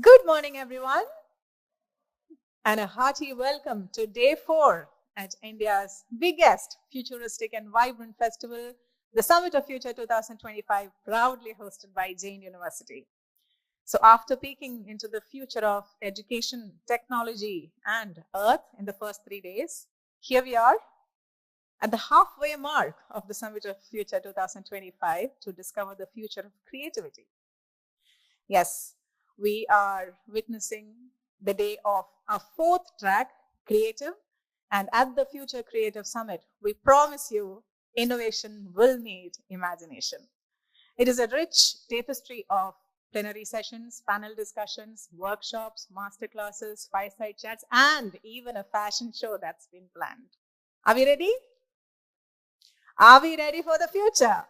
Good morning, everyone, and a hearty welcome to Day 4 at India's biggest futuristic and vibrant festival, the Summit of Future 2025, proudly hosted by Jain University. So after peeking into the future of education, technology, and Earth in the first 3 days, here we are at the halfway mark of the Summit of Future 2025 to discover the future of creativity. Yes, we are witnessing the day of our fourth track, Creative. And at the Future Creative Summit, we promise you innovation will need imagination. It is a rich tapestry of plenary sessions, panel discussions, workshops, masterclasses, fireside chats, and even a fashion show that's been planned. Are we ready? Are we ready for the future?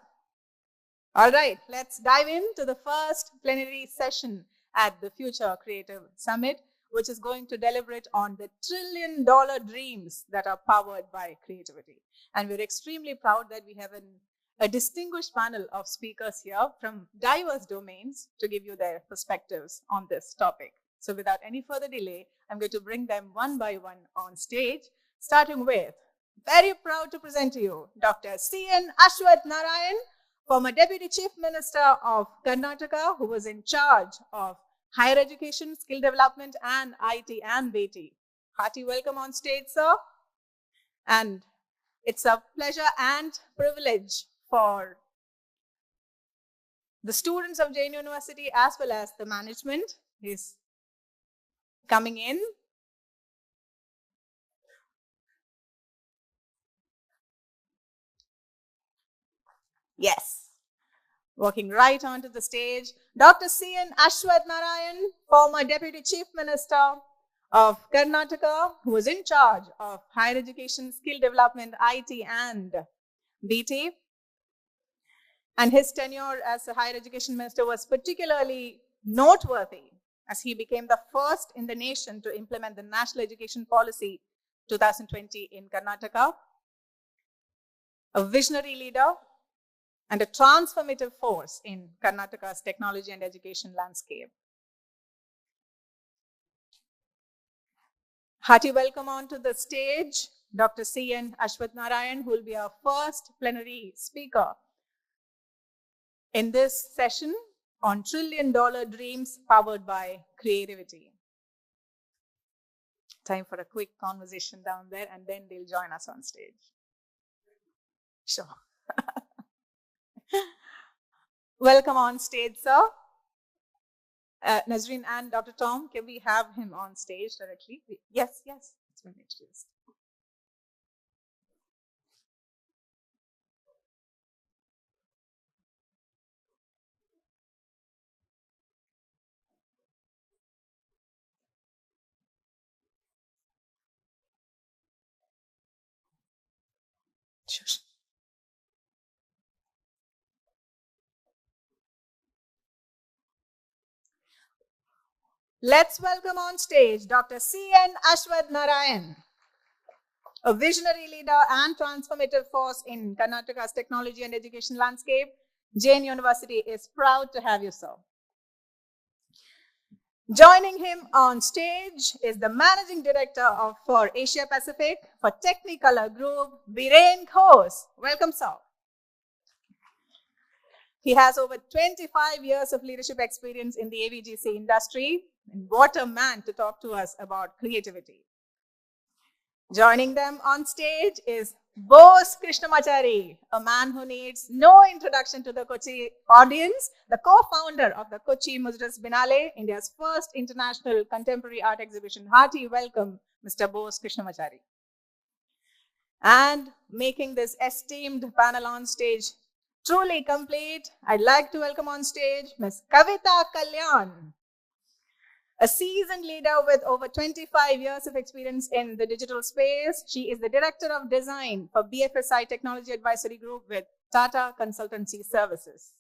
All right, let's dive into the first plenary session at the Future Creative Summit, which is going to deliberate on the trillion-dollar dreams that are powered by creativity. And we're extremely proud that we have a distinguished panel of speakers here from diverse domains to give you their perspectives on this topic. So without any further delay, I'm going to bring them one by one on stage, starting with, very proud to present to you, Dr. C.N. Ashwath Narayan, former Deputy Chief Minister of Karnataka, who was in charge of higher education, skill development, and IT and BT. Hearty welcome on stage, sir. And it's a pleasure and privilege for the students of Jain University as well as the management is coming in. Yes. Walking right onto the stage, Dr. C.N. Ashwath Narayan, former Deputy Chief Minister of Karnataka, who was in charge of higher education, skill development, IT, and BT. And his tenure as a higher education minister was particularly noteworthy as he became the first in the nation to implement the National Education Policy 2020 in Karnataka. A visionary leader and a transformative force in Karnataka's technology and education landscape. Hearty welcome onto the stage, Dr. C.N. Ashwath Narayan, who will be our first plenary speaker in this session on trillion-dollar dreams powered by creativity. Time for a quick conversation down there, and then they'll join us on stage. Sure. Welcome on stage, sir. Nazreen and Dr. Tom, can we have him on stage directly? Yes, it's been introduced. Sure. Let's welcome on stage Dr. C.N. Ashwath Narayan, a visionary leader and transformative force in Karnataka's technology and education landscape. Jain University is proud to have you, sir. Joining him on stage is the Managing Director for Asia Pacific for Technicolor Group, Biren Ghose. Welcome, sir. He has over 25 years of leadership experience in the AVGC industry. And what a man to talk to us about creativity. Joining them on stage is Bose Krishnamachari, a man who needs no introduction to the Kochi audience, the co-founder of the Kochi-Muziris Biennale, India's first international contemporary art exhibition. Hearty welcome, Mr. Bose Krishnamachari. And making this esteemed panel on stage truly complete, I'd like to welcome on stage Ms. Kavitha Kalyan, a seasoned leader with over 25 years of experience in the digital space. She is the Director of Design for BFSI Technology Advisory Group with TATA Consultancy Services.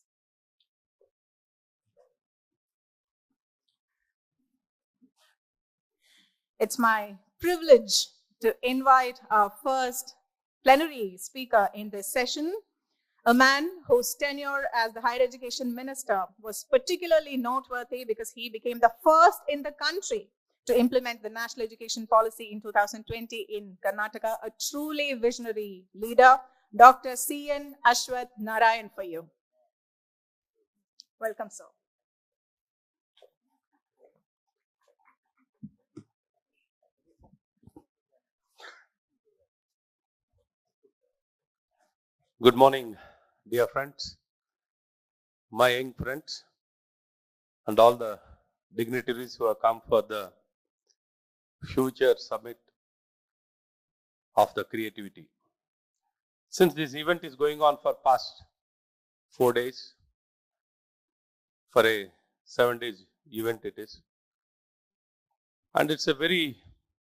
It's my privilege to invite our first plenary speaker in this session, A man whose tenure as the higher education minister was particularly noteworthy because he became the first in the country to implement the national education policy in 2020 in Karnataka, a truly visionary leader, Dr. C.N. Ashwath Narayan for you. Welcome, sir. Good morning, dear friends, my young friends, and all the dignitaries who have come for the future summit of the creativity. Since this event is going on for past 4 days, for a 7 days event it is, and it's a very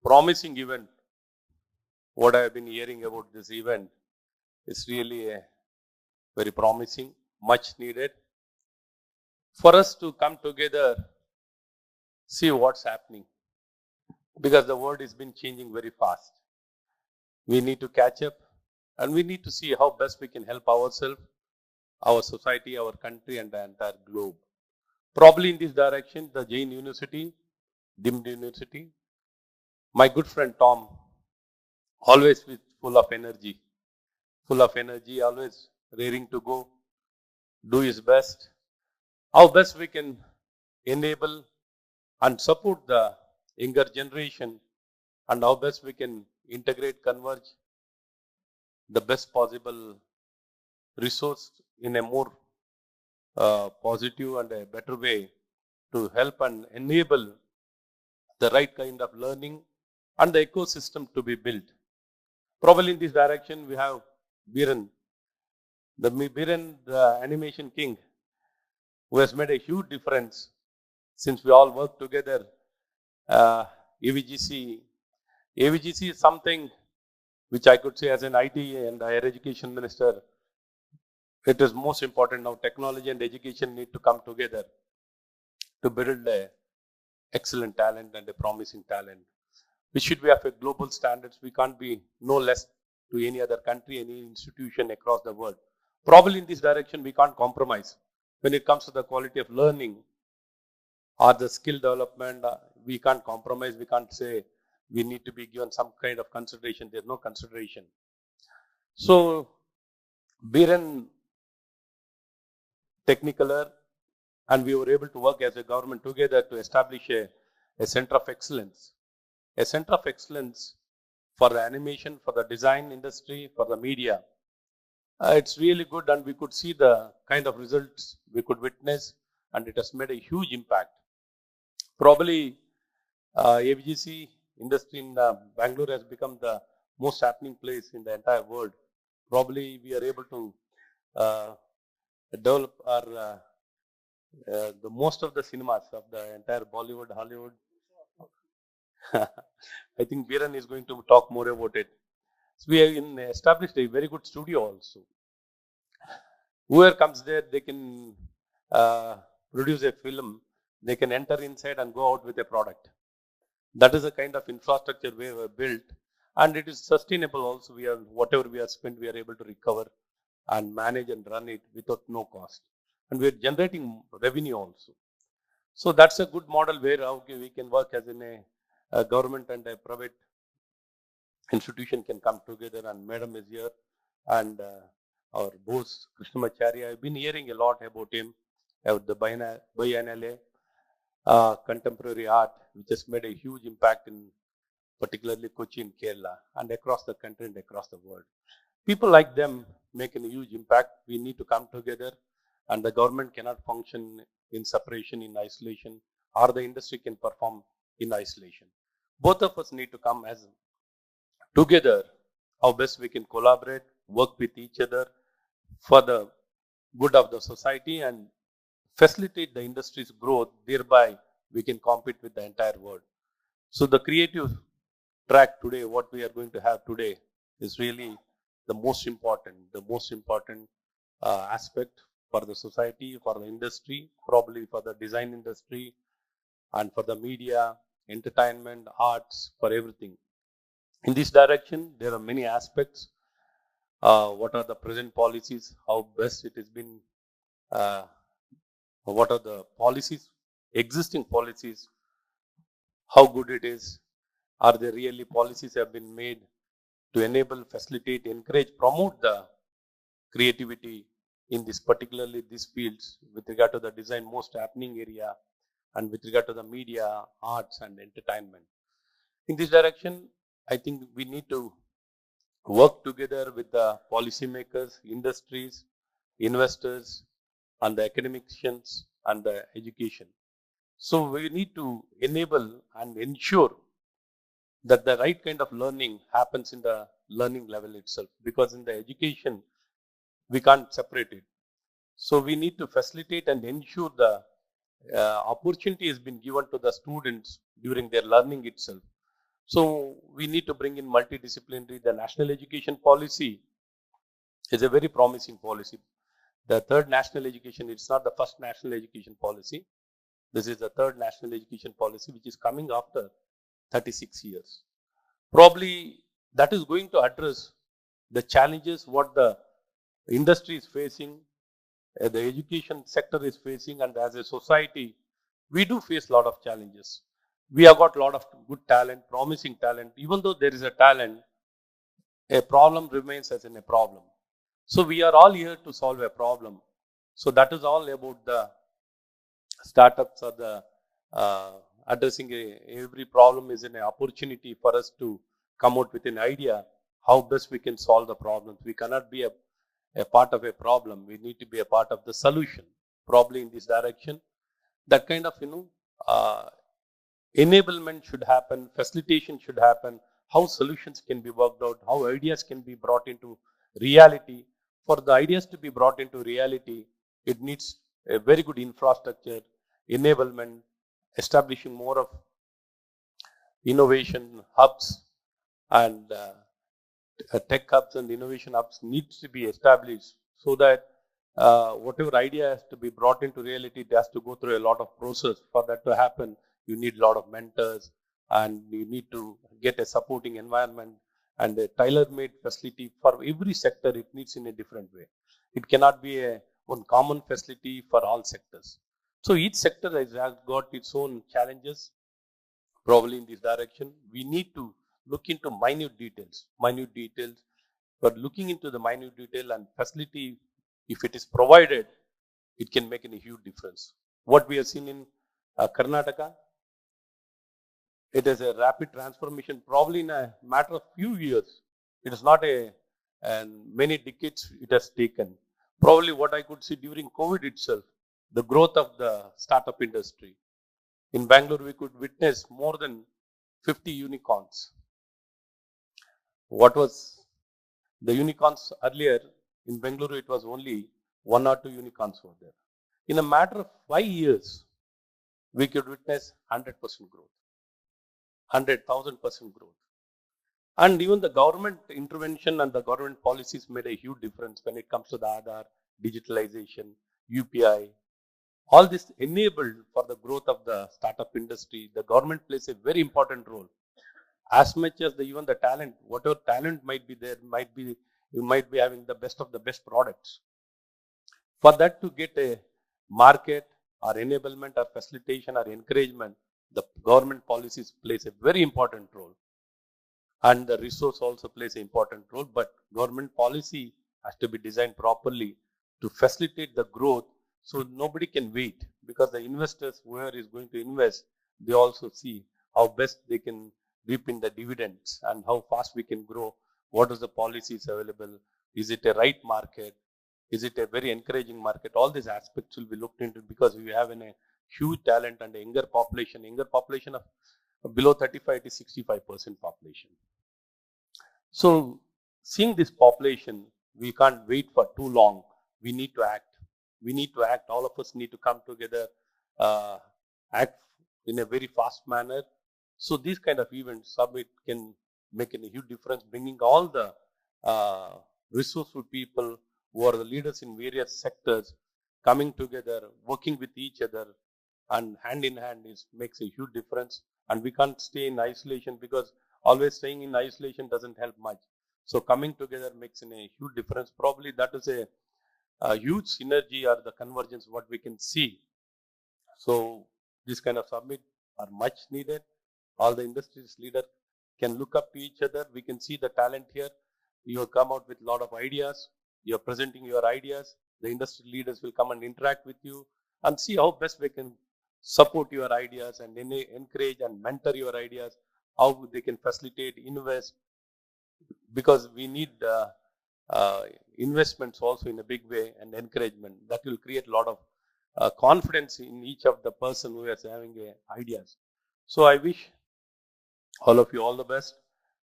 promising event. What I have been hearing about this event is really a very promising, much needed for us to come together, see what's happening, because the world has been changing very fast. We need to catch up, and we need to see how best we can help ourselves, our society, our country, and the entire globe. Probably in this direction, the Jain University, Dimd University, my good friend Tom, always full of energy, always raring to go, do his best. How best we can enable and support the younger generation, and how best we can integrate, converge the best possible resource in a more positive and a better way to help and enable the right kind of learning and the ecosystem to be built. Probably in this direction, we have Biren, the animation king, who has made a huge difference since we all work together. AVGC is something which I could say as an IT and higher education minister, it is most important now. Technology and education need to come together to build a excellent talent and a promising talent. We should be of a global standards. We can't be no less to any other country, any institution across the world. Probably in this direction, we can't compromise. When it comes to the quality of learning or the skill development, we can't compromise. We can't say we need to be given some kind of consideration. There's no consideration. So, Biren, Technicolor, and we were able to work as a government together to establish a center of excellence. A center of excellence for the animation, for the design industry, for the media. It's really good, and we could see the kind of results we could witness, and it has made a huge impact. Probably AVGC industry in Bangalore has become the most happening place in the entire world. Probably we are able to develop our the most of the cinemas of the entire Bollywood, Hollywood. I think Biren is going to talk more about it. So we have established a very good studio also. Whoever comes there, they can produce a film, they can enter inside and go out with a product. That is the kind of infrastructure we have built, and it is sustainable also. We are, whatever we have spent, we are able to recover and manage and run it without no cost. And we are generating revenue also. So that's a good model where we can work as in a government and a private institution can come together, and Madam is here, and our Bose, Krishnamachari. I've been hearing a lot about him, about the Biennale, contemporary art, which has made a huge impact in particularly Kochi in Kerala and across the country and across the world. People like them make a huge impact. We need to come together, and the government cannot function in separation, in isolation, or the industry can perform in isolation. Both of us need to come as together, how best we can collaborate, work with each other for the good of the society and facilitate the industry's growth. Thereby, we can compete with the entire world. So the creative track today, what we are going to have today, is really the most important aspect for the society, for the industry, probably for the design industry, and for the media, entertainment, arts, for everything. In this direction, there are many aspects. what are the present policies, how best it has been, what are the policies, existing policies, how good it is, are there really policies have been made to enable, facilitate, encourage, promote the creativity in this particularly these fields with regard to the design most happening area and with regard to the media, arts and entertainment. In this direction, I think we need to work together with the policymakers, industries, investors, and the academicians and the education. So we need to enable and ensure that the right kind of learning happens in the learning level itself, because in the education, we can't separate it. So we need to facilitate and ensure the opportunity has been given to the students during their learning itself. So we need to bring in multidisciplinary. The national education policy is a very promising policy. The third national education, it's not the first national education policy. This is the third national education policy, which is coming after 36 years. Probably that is going to address the challenges what the industry is facing, the education sector is facing, and as a society, we do face a lot of challenges. We have got a lot of good talent, promising talent. Even though there is a talent, a problem remains as in a problem. So we are all here to solve a problem. So that is all about the startups or the addressing every problem is an opportunity for us to come out with an idea how best we can solve the problems. We cannot be a part of a problem. We need to be a part of the solution, probably in this direction. That kind of, enablement should happen, facilitation should happen, how solutions can be worked out, how ideas can be brought into reality. For the ideas to be brought into reality, it needs a very good infrastructure, enablement, establishing more of innovation hubs and tech hubs and innovation hubs needs to be established so that whatever idea has to be brought into reality, it has to go through a lot of process. For that to happen, you need a lot of mentors and you need to get a supporting environment and a tailor-made facility for every sector. It needs in a different way. It cannot be one common facility for all sectors. So each sector has got its own challenges. Probably in this direction, we need to look into minute details. But looking into the minute detail and facility, if it is provided, it can make a huge difference. What we have seen in Karnataka, it is a rapid transformation, probably in a matter of few years. It is not and many decades it has taken. Probably what I could see during COVID itself, the growth of the startup industry. In Bangalore, we could witness more than 50 unicorns. What was the unicorns earlier in Bangalore? It was only 1 or 2 unicorns were there. In a matter of 5 years, we could witness 100% growth, 100,000% growth. And even the government intervention and the government policies made a huge difference when it comes to the Aadhaar, digitalization, UPI. All this enabled for the growth of the startup industry. The government plays a very important role. As much as even the talent, whatever talent might be there, you might be having the best of the best products. For that to get a market or enablement or facilitation or encouragement, the government policies plays a very important role. And the resource also plays an important role, but government policy has to be designed properly to facilitate the growth. So nobody can wait, because the investors, whoever is going to invest, they also see how best they can reap in the dividends and how fast we can grow. What is the policies available? Is it a right market? Is it a very encouraging market? All these aspects will be looked into, because we have a huge talent and a younger population of below 35 to 65% population. So seeing this population, we can't wait for too long. We need to act. All of us need to come together, act in a very fast manner. So these kind of events, summit, can make a huge difference, bringing all the resourceful people who are the leaders in various sectors coming together, working with each other, and hand in hand makes a huge difference. And we can't stay in isolation, because always staying in isolation doesn't help much. So coming together makes a huge difference. Probably that is a huge synergy or the convergence what we can see. So this kind of summit are much needed. All the industries leaders can look up to each other. We can see the talent here. You have come out with a lot of ideas. You are presenting your ideas. The industry leaders will come and interact with you and see how best we can support your ideas and encourage and mentor your ideas, how they can facilitate, invest, because we need investments also in a big way and encouragement. That will create a lot of confidence in each of the person who is having ideas. So I wish all of you all the best,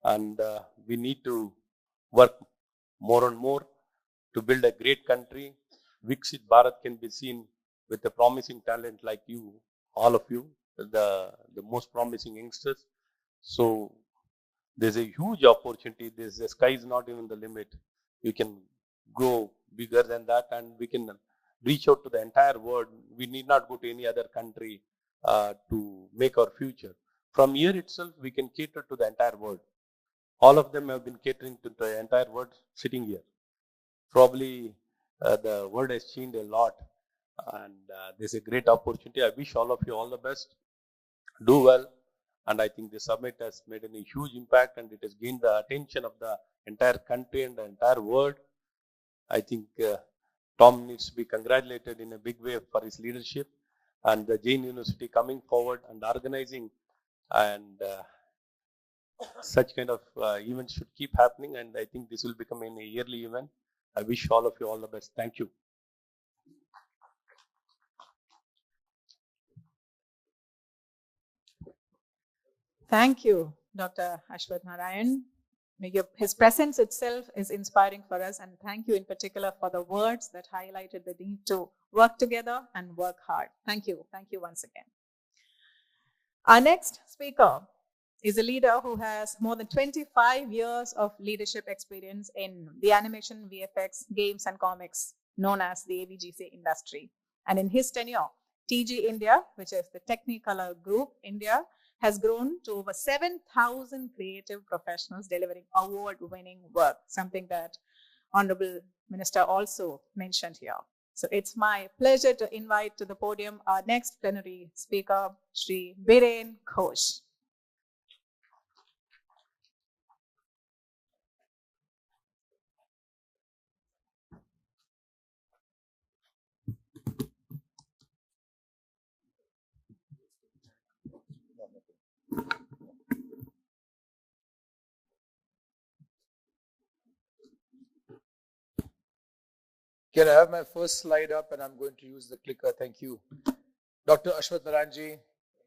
and we need to work more and more to build a great country. Viksit Bharat can be seen with a promising talent like you, all of you, the most promising youngsters. So there's a huge opportunity. The sky is not even the limit. We can go bigger than that, and we can reach out to the entire world. We need not go to any other country to make our future. From here itself, we can cater to the entire world. All of them have been catering to the entire world sitting here. Probably the world has changed a lot, and there's a great opportunity. I wish all of you all the best. Do well. And I think the summit has made a huge impact, and it has gained the attention of the entire country and the entire world. I think Tom needs to be congratulated in a big way for his leadership, and the Jain University coming forward and organizing, and such kind of events should keep happening. And I think this will become a yearly event. I wish all of you all the best. Thank you. Thank you, Dr. Ashwath Narayan. His presence itself is inspiring for us, and thank you in particular for the words that highlighted the need to work together and work hard. Thank you. Thank you once again. Our next speaker is a leader who has more than 25 years of leadership experience in the animation, VFX, games, and comics, known as the AVGC industry. And in his tenure, TG India, which is the Technicolor Group India, has grown to over 7,000 creative professionals delivering award-winning work, something that Honorable Minister also mentioned here. So it's my pleasure to invite to the podium our next plenary speaker, Shri Biren Ghose. Can I have my first slide up, and I'm going to use the clicker. Thank you. Dr. Ashwath Narayan,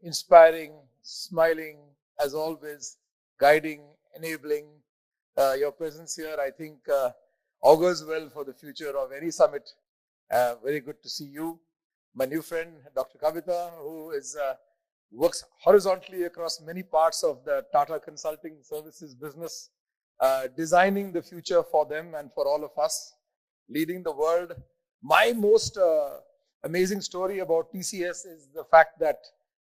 inspiring, smiling, as always, guiding, enabling. Your presence here, I think, augurs well for the future of any summit. Very good to see you. My new friend, Dr. Kavitha, who works horizontally across many parts of the Tata Consulting Services business, designing the future for them and for all of us, leading the world. My most amazing story about TCS is the fact that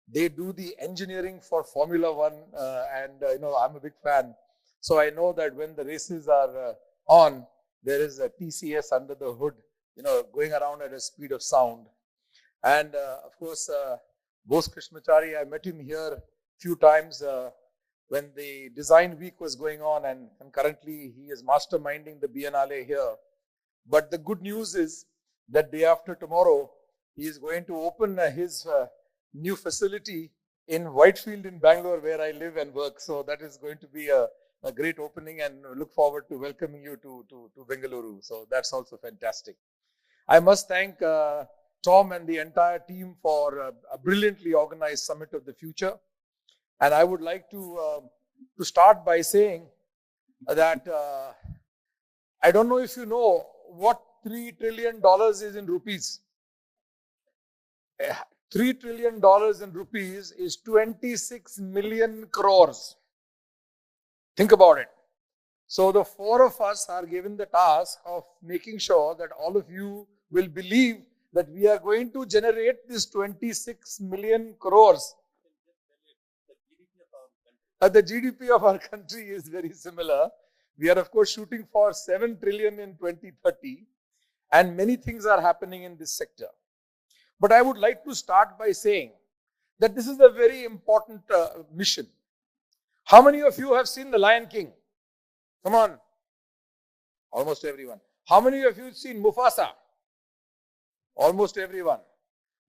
they do the engineering for Formula One, and I'm a big fan. So I know that when the races are on, there is a TCS under the hood, going around at a speed of sound. And of course, Bose Krishnamachari, I met him here a few times when the design week was going on, and currently he is masterminding the Biennale here. But the good news is that day after tomorrow, he is going to open his new facility in Whitefield in Bangalore, where I live and work. So that is going to be a great opening, and look forward to welcoming you to Bengaluru. So that's also fantastic. I must thank Tom and the entire team for a brilliantly organized Summit of the Future. And I would like to start by saying that I don't know if you know what $3 trillion is in rupees. $3 trillion in rupees is 26 million crores. Think about it. So the four of us are given the task of making sure that all of you will believe that we are going to generate this 26 million crores. The GDP of our country is very similar. We are, of course, shooting for 7 trillion in 2030, and many things are happening in this sector. But I would like to start by saying that this is a very important mission. How many of you have seen The Lion King? Come on. Almost everyone. How many of you have seen Mufasa? Almost everyone.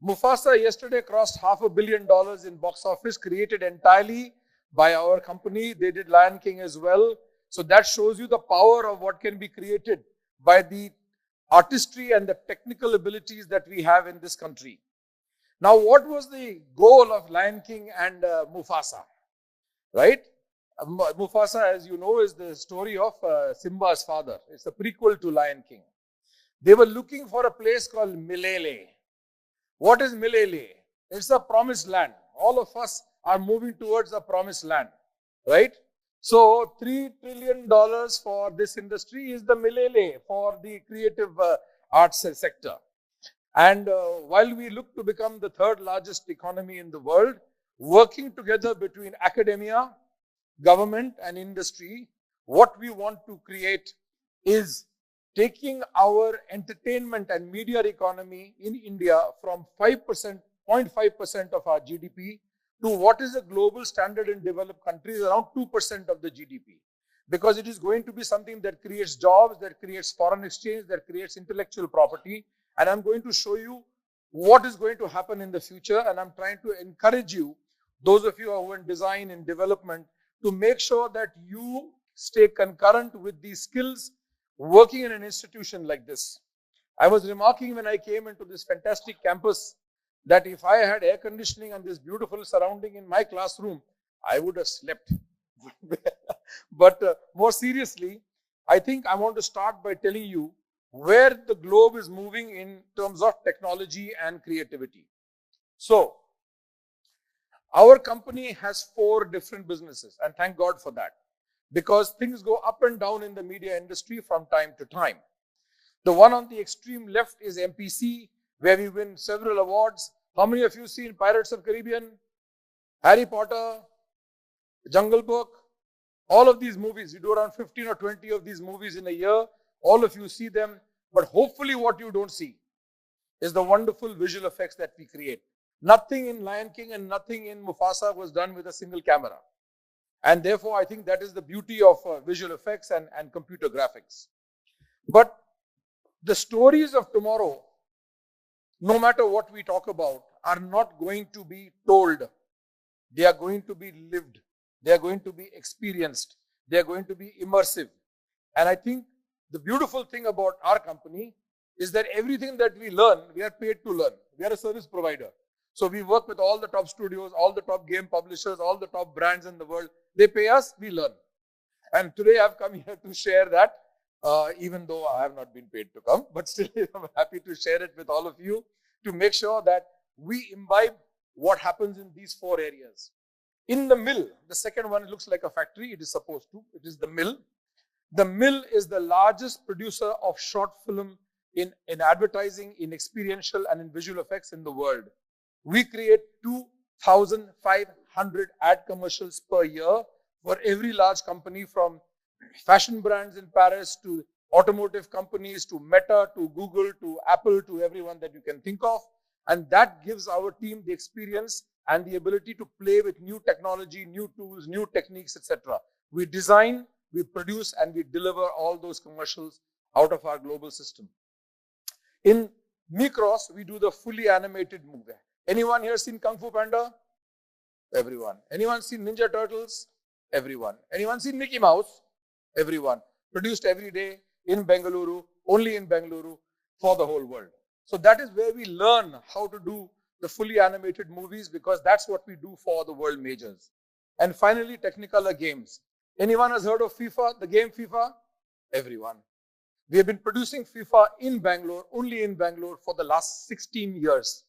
Mufasa yesterday crossed $500 million in box office, created entirely by our company. They did Lion King as well. So that shows you the power of what can be created by the artistry and the technical abilities that we have in this country. Now, what was the goal of Lion King and Mufasa? Right? Mufasa, as you know, is the story of Simba's father. It's a prequel to Lion King. They were looking for a place called Milele. What is Milele? It's a promised land. All of us are moving towards a promised land, right? So $3 trillion for this industry is the Milele for the creative arts sector. And while we look to become the third largest economy in the world, working together between academia, government and industry, what we want to create is taking our entertainment and media economy in India from 0.5% of our GDP to what is a global standard in developed countries, around 2% of the GDP. Because it is going to be something that creates jobs, that creates foreign exchange, that creates intellectual property. And I'm going to show you what is going to happen in the future. And I'm trying to encourage you, those of you who are in design and development, to make sure that you stay concurrent with these skills working in an institution like this. I was remarking when I came into this fantastic campus that if I had air conditioning and this beautiful surrounding in my classroom, I would have slept. But more seriously, I think I want to start by telling you where the globe is moving in terms of technology and creativity. So, our company has 4 different businesses, and thank God for that, because things go up and down in the media industry from time to time. The one on the extreme left is MPC, where we win several awards. How many of you seen Pirates of the Caribbean, Harry Potter, Jungle Book? All of these movies, we do around 15 or 20 of these movies in a year. All of you see them, but hopefully what you don't see is the wonderful visual effects that we create. Nothing in Lion King and nothing in Mufasa was done with a single camera. And therefore, I think that is the beauty of visual effects and computer graphics. But the stories of tomorrow, no matter what we talk about, are not going to be told. They are going to be lived. They are going to be experienced. They are going to be immersive. And I think the beautiful thing about our company is that everything that we learn, we are paid to learn. We are a service provider. So we work with all the top studios, all the top game publishers, all the top brands in the world. They pay us, we learn. And today I've come here to share that, even though I have not been paid to come, but still I'm happy to share it with all of you to make sure that we imbibe what happens in these 4 areas. In the mill, the second one looks like a factory, it is supposed to, it is the mill. The mill is the largest producer of short film in advertising, in experiential and in visual effects in the world. We create 2,500 ad commercials per year for every large company, from fashion brands in Paris to automotive companies to Meta to Google to Apple to everyone that you can think of. And that gives our team the experience and the ability to play with new technology, new tools, new techniques, etc. We design, we produce, and we deliver all those commercials out of our global system. In Micros, we do the fully animated movie. Anyone here seen Kung Fu Panda? Everyone. Anyone seen Ninja Turtles? Everyone. Anyone seen Mickey Mouse? Everyone. Produced every day in Bengaluru, only in Bengaluru, for the whole world. So that is where we learn how to do the fully animated movies, because that's what we do for the world majors. And finally, Technicolor games. Anyone has heard of FIFA, the game FIFA? Everyone. We have been producing FIFA in Bangalore, only in Bangalore, for the last 16 years.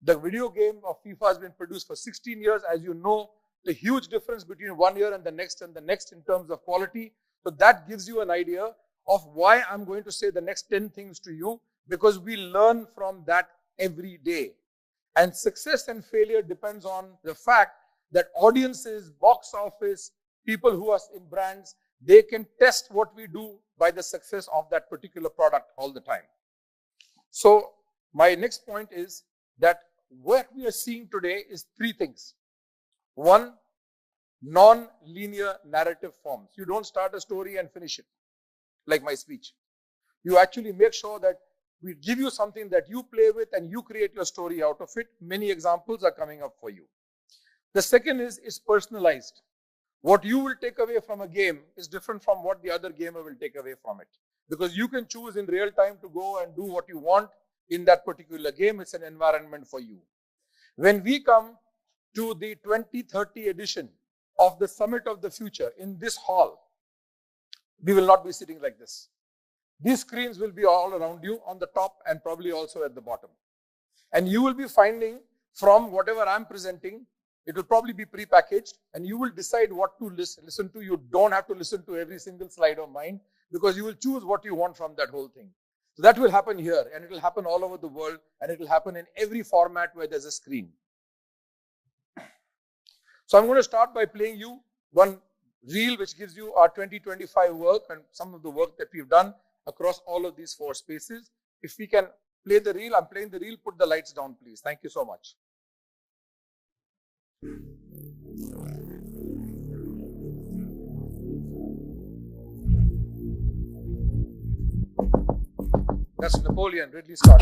The video game of FIFA has been produced for 16 years. As you know, the huge difference between 1 year and the next in terms of quality. So that gives you an idea of why I'm going to say the next 10 things to you, because we learn from that every day. And success and failure depends on the fact that audiences, box office, people who are in brands, they can test what we do by the success of that particular product all the time. So my next point is that what we are seeing today is three things. One, non-linear narrative forms. You don't start a story and finish it, like my speech. You actually make sure that we give you something that you play with and you create your story out of it. Many examples are coming up for you. The second is personalized. What you will take away from a game is different from what the other gamer will take away from it. Because you can choose in real time to go and do what you want in that particular game. It's an environment for you. When we come to the 2030 edition of the Summit of the Future in this hall, we will not be sitting like this. These screens will be all around you on the top and probably also at the bottom. And you will be finding from whatever I'm presenting, it will probably be pre-packaged and you will decide what to listen to. You don't have to listen to every single slide of mine because you will choose what you want from that whole thing. So that will happen here and it will happen all over the world and it will happen in every format where there's a screen. So I'm going to start by playing you one reel which gives you our 2025 work and some of the work that we've done across all of these four spaces. If we can play the reel, I'm playing the reel, put the lights down please. Thank you so much. That's Napoleon, Ridley Scott.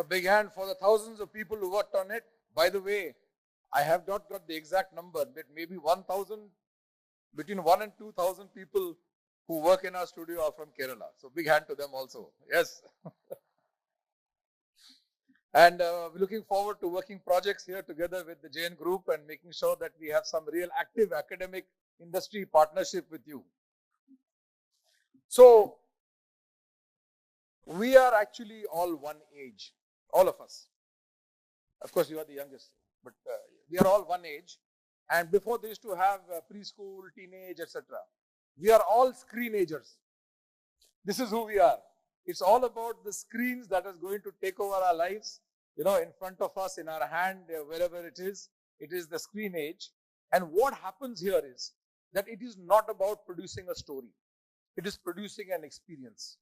Big hand for the thousands of people who worked on it. By the way, I have not got the exact number, but maybe 1,000, between 1 and 2,000 people who work in our studio are from Kerala. So big hand to them also. Yes. And we're looking forward to working projects here together with the JN Group and making sure that we have some real active academic industry partnership with you. So we are actually all one age. All of us. Of course, you are the youngest, but we are all one age. And before they used to have preschool, teenage, etc. We are all screenagers. This is who we are. It's all about the screens that is going to take over our lives. You know, in front of us, in our hand, wherever it is the screen age. And what happens here is that it is not about producing a story. It is producing an experience.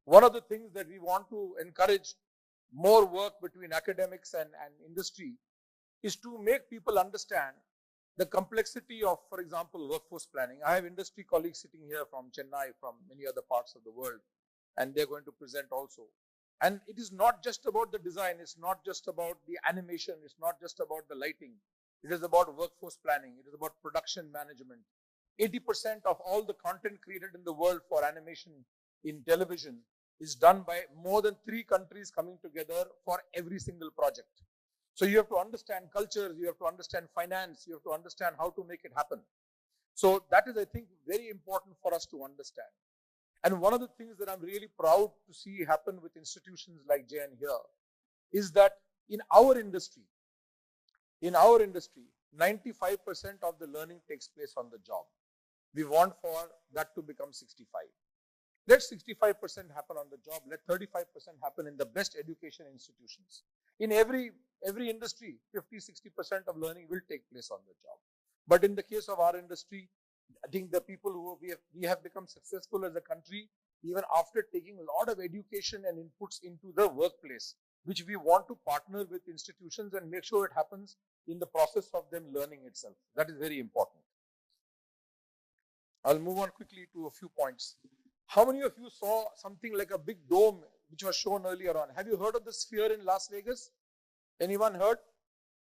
One of the things that we want to encourage more work between academics and industry is to make people understand the complexity of, for example, workforce planning. I have industry colleagues sitting here from Chennai, from many other parts of the world, and they're going to present also. And it is not just about the design, it's not just about the animation, it's not just about the lighting. It is about workforce planning, it is about production management. 80% of all the content created in the world for animation in television is done by more than 3 countries coming together for every single project. So you have to understand cultures, you have to understand finance, you have to understand how to make it happen. So that is, I think, very important for us to understand. And one of the things that I'm really proud to see happen with institutions like JN here is that in our industry, 95% of the learning takes place on the job. We want for that to become 65. Let 65% happen on the job. Let 35% happen in the best education institutions. In every industry, 50-60% of learning will take place on the job. But in the case of our industry, I think the people who we have become successful as a country, even after taking a lot of education and inputs into the workplace, which we want to partner with institutions and make sure it happens in the process of them learning itself. That is very important. I'll move on quickly to a few points. How many of you saw something like a big dome which was shown earlier on? Have you heard of the Sphere in Las Vegas? Anyone heard?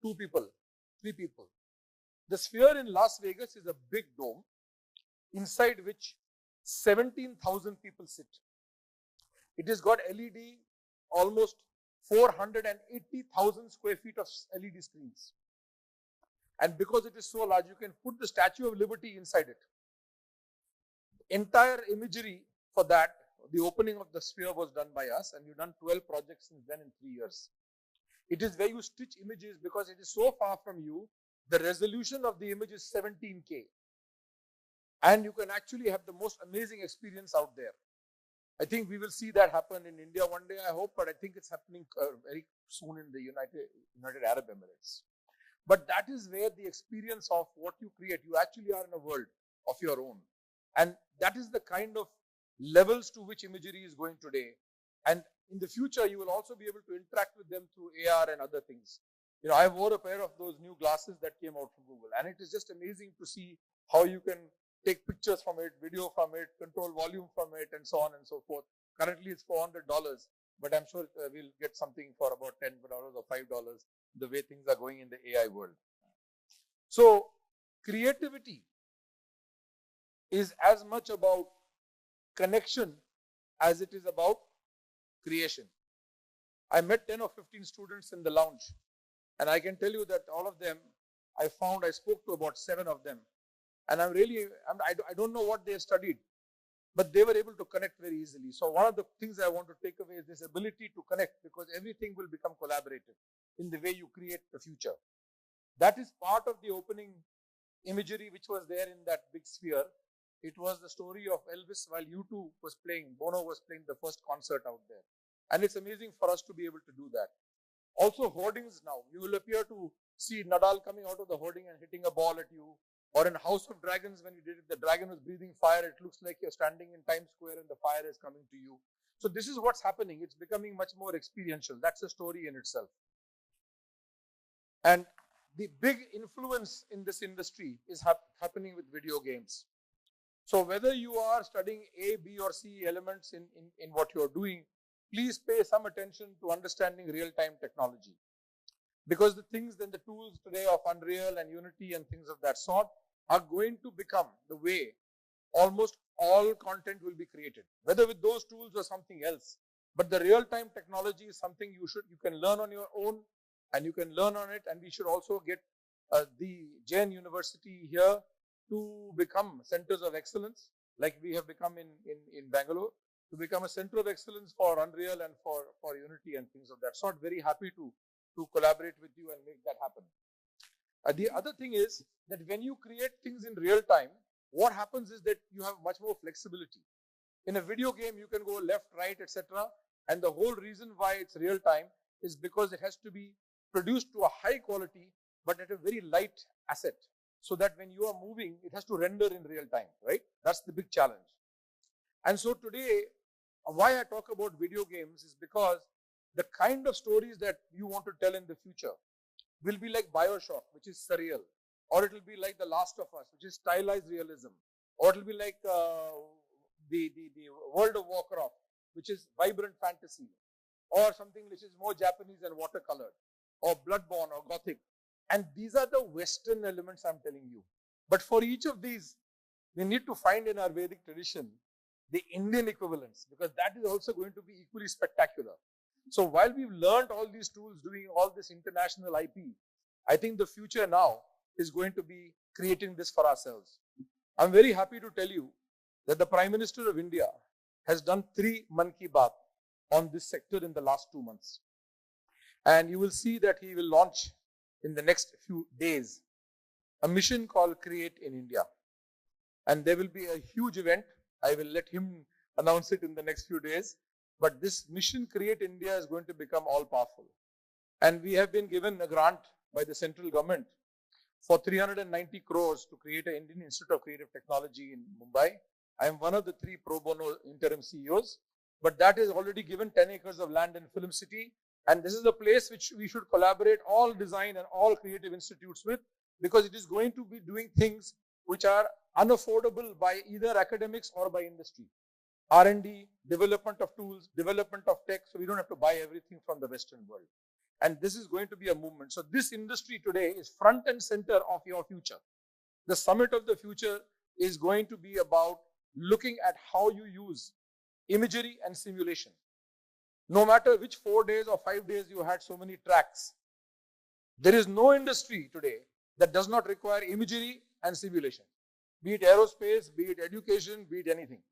2 people, 3 people. The Sphere in Las Vegas is a big dome inside which 17,000 people sit. It has got LED, almost 480,000 square feet of LED screens. And because it is so large, you can put the Statue of Liberty inside it. Entire imagery for that, the opening of the Sphere was done by us, and we've done 12 projects since then in 3 years. It is where you stitch images because it is so far from you. The resolution of the image is 17K. And you can actually have the most amazing experience out there. I think we will see that happen in India one day, I hope, but I think it's happening very soon in the United Arab Emirates. But that is where the experience of what you create, you actually are in a world of your own. And that is the kind of levels to which imagery is going today. And in the future, you will also be able to interact with them through AR and other things. You know, I wore a pair of those new glasses that came out from Google, and it is just amazing to see how you can take pictures from it, video from it, control volume from it, and so on and so forth. Currently, it's $400, but I'm sure we'll get something for about $10 or $5 the way things are going in the AI world. So, creativity is as much about connection as it is about creation. I met 10 or 15 students in the lounge, and I can tell you that all of them, I spoke to about 7 of them, and I don't know what they studied, but they were able to connect very easily. So one of the things I want to take away is this ability to connect, because everything will become collaborative in the way you create the future. That is part of the opening imagery which was there in that big sphere. It was the story of Elvis while U2 was playing, Bono was playing the first concert out there. And it's amazing for us to be able to do that. Also hoardings now. You will appear to see Nadal coming out of the hoarding and hitting a ball at you. Or in House of Dragons, when you did it, the dragon was breathing fire. It looks like you're standing in Times Square and the fire is coming to you. So this is what's happening. It's becoming much more experiential. That's a story in itself. And the big influence in this industry is happening with video games. So whether you are studying A, B, or C elements in what you're doing, please pay some attention to understanding real-time technology. Because the things and the tools today of Unreal and Unity and things of that sort are going to become the way almost all content will be created, whether with those tools or something else. But the real-time technology is something you can learn on your own, and you can learn on it. And we should also get the Jain University here to become centers of excellence, like we have become in Bangalore, to become a center of excellence for Unreal and for Unity and things of that sort. Very happy to collaborate with you and make that happen. The other thing is that when you create things in real time, what happens is that you have much more flexibility. In a video game, you can go left, right, etc. And the whole reason why it's real time is because it has to be produced to a high quality, but at a very light asset, so that when you are moving, it has to render in real time, right? That's the big challenge. And so today, why I talk about video games is because the kind of stories that you want to tell in the future will be like BioShock, which is surreal. or it will be like The Last of Us, which is stylized realism, or it will be like the World of Warcraft, which is vibrant fantasy, or something which is more Japanese and watercolored, or Bloodborne or Gothic. And these are the Western elements I'm telling you. But for each of these, we need to find in our Vedic tradition the Indian equivalents, because that is also going to be equally spectacular. So while we've learned all these tools, doing all this international IP, I think the future now is going to be creating this for ourselves. I'm very happy to tell you that the Prime Minister of India has done 3 Mann Ki Baat on this sector in the last 2 months. And you will see that he will launch in the next few days a mission called Create in India. And there will be a huge event. I will let him announce it in the next few days. But this mission Create India is going to become all powerful. And we have been given a grant by the central government for 390 crores to create an Indian Institute of Creative Technology in Mumbai. I am one of the 3 pro bono interim CEOs, but that is already given 10 acres of land in Film City. And this is a place which we should collaborate all design and all creative institutes with, because it is going to be doing things which are unaffordable by either academics or by industry. R&D, development of tools, development of tech, so we don't have to buy everything from the Western world. And this is going to be a movement. So this industry today is front and center of your future. The summit of the future is going to be about looking at how you use imagery and simulation. No matter which 4 days or 5 days you had so many tracks, there is no industry today that does not require imagery and simulation. Be it aerospace, be it education, be it anything.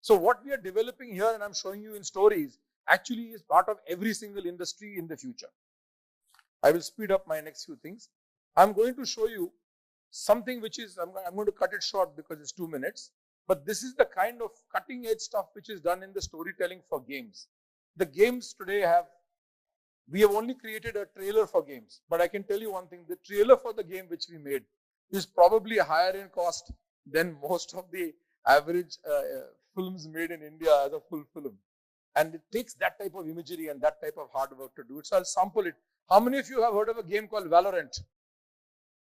So what we are developing here, and I'm showing you in stories, actually is part of every single industry in the future. I will speed up my next few things. I'm going to show you something which is, I'm going to cut it short because it's 2 minutes. But this is the kind of cutting edge stuff which is done in the storytelling for games. The games today we have only created a trailer for games. But I can tell you one thing, the trailer for the game which we made is probably higher in cost than most of the average films made in India as a full film. And it takes that type of imagery and that type of hard work to do it. So I'll sample it. How many of you have heard of a game called Valorant?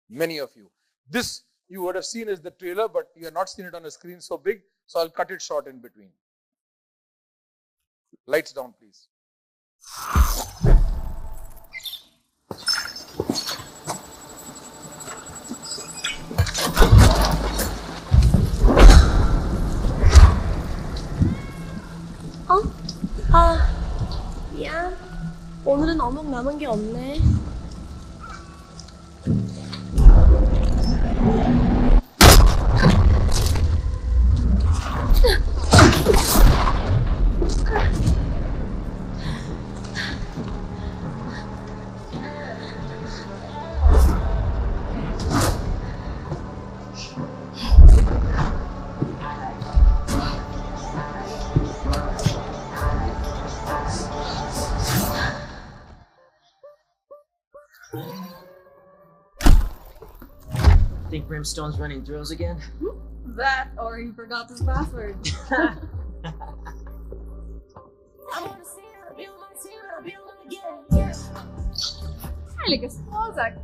Many of you. This you would have seen as the trailer, but you have not seen it on a screen so big. So I'll cut it short in between. Lights down, please. 미안. 오늘은 어묵 남은 게 없네. Think Brimstone's running drills again? That, or he forgot his password. Like a Spozak.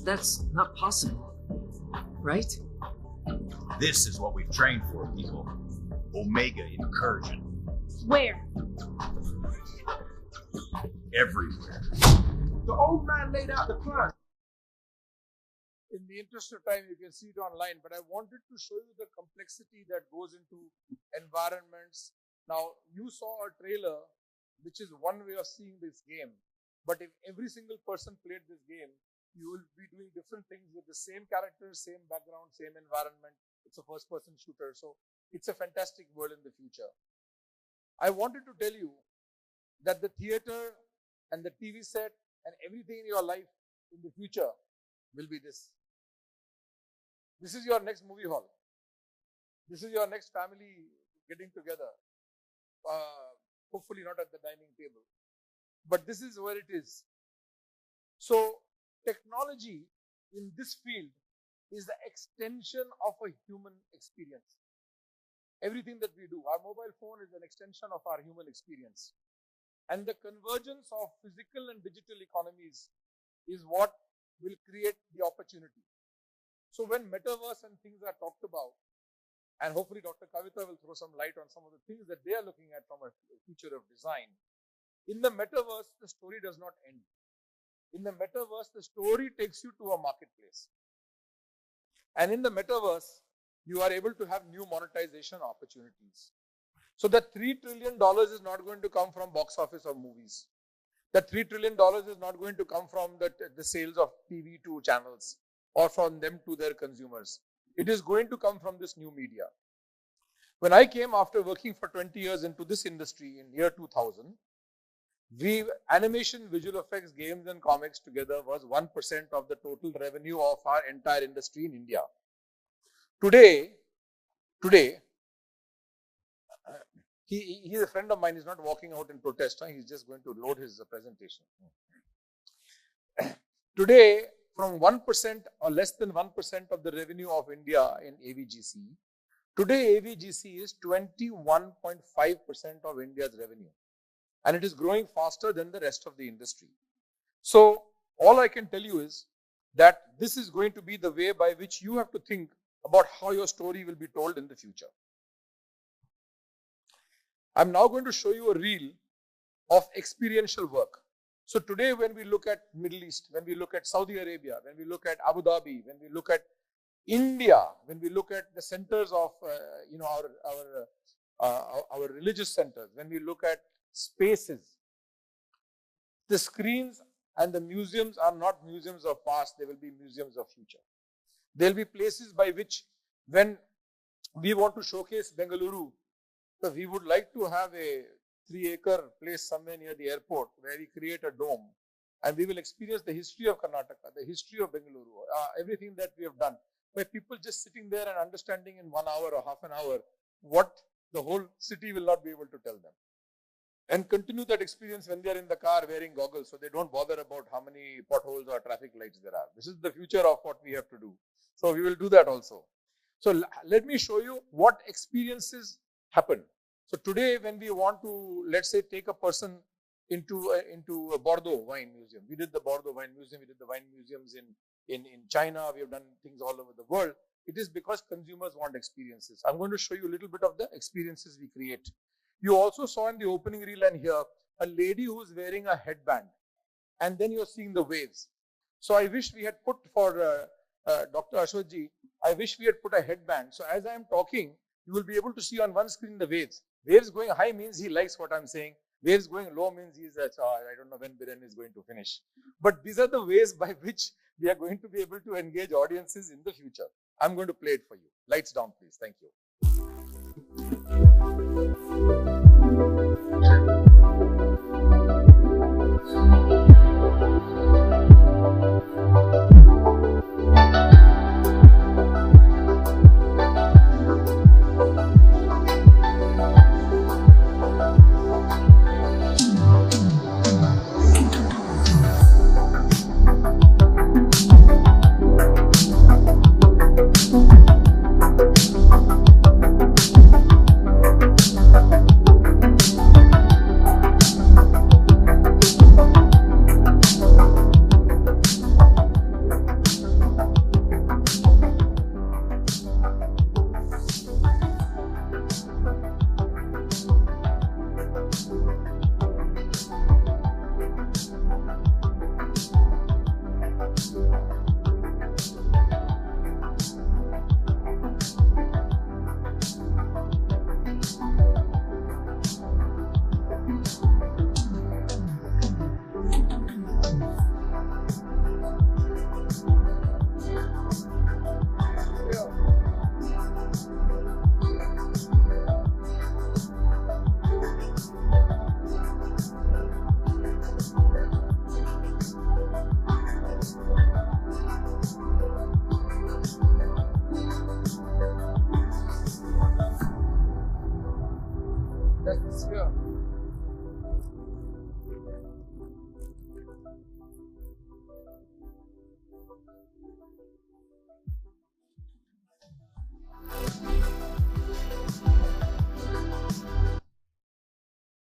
That's not possible, right? This is what we've trained for, people. Omega incursion. Where? Everywhere. The old man laid out the plan. In the interest of time, you can see it online, but I wanted to show you the complexity that goes into environments. Now, you saw a trailer, which is one way of seeing this game. But if every single person played this game, you will be doing different things with the same characters, same background, same environment. It's a first-person shooter. So it's a fantastic world in the future. I wanted to tell you that the theater and the TV set and everything in your life in the future will be this. This is your next movie hall. This is your next family getting together. Hopefully not at the dining table. But this is where it is. So technology in this field is the extension of a human experience. Everything that we do, our mobile phone is an extension of our human experience. And the convergence of physical and digital economies is what will create the opportunity. So when metaverse and things are talked about, and hopefully Dr. Kavitha will throw some light on some of the things that they are looking at from a future of design. In the metaverse, the story does not end. In the metaverse, the story takes you to a marketplace. And in the metaverse, you are able to have new monetization opportunities. So that $3 trillion is not going to come from box office or movies. That $3 trillion is not going to come from the sales of TV to channels or from them to their consumers. It is going to come from this new media. When I came after working for 20 years into this industry in year 2000, animation, visual effects, games and comics together was 1% of the total revenue of our entire industry in India. Today, he's a friend of mine. He's not walking out in protest. He's just going to load his presentation. Today, from 1% or less than 1% of the revenue of India in AVGC, today AVGC is 21.5% of India's revenue. And it is growing faster than the rest of the industry. So, all I can tell you is that this is going to be the way by which you have to think about how your story will be told in the future. I'm now going to show you a reel of experiential work. So today when we look at Middle East, when we look at Saudi Arabia, when we look at Abu Dhabi, when we look at India, when we look at the centers of our religious centers, when we look at spaces, the screens and the museums are not museums of past, they will be museums of future. There will be places by which when we want to showcase Bengaluru, so we would like to have a 3-acre place somewhere near the airport where we create a dome and we will experience the history of Karnataka, the history of Bengaluru, everything that we have done, by people just sitting there and understanding in 1 hour or half an hour what the whole city will not be able to tell them. And continue that experience when they are in the car wearing goggles so they don't bother about how many potholes or traffic lights there are. This is the future of what we have to do. So we will do that also. So let me show you what experiences happen. So today when we want to, let's say, take a person into a Bordeaux wine museum. We did the Bordeaux wine museum, we did the wine museums in China, we have done things all over the world. It is because consumers want experiences. I'm going to show you a little bit of the experiences we create. You also saw in the opening reel and here a lady who is wearing a headband, and then you're seeing the waves. So I wish we had put for Dr. Ashwath ji, I wish we had put a headband. So as I am talking, you will be able to see on one screen the waves. Waves going high means he likes what I'm saying. Waves going low means he's I don't know when Biren is going to finish. But these are the ways by which we are going to be able to engage audiences in the future. I'm going to play it for you. Lights down, please. Thank you.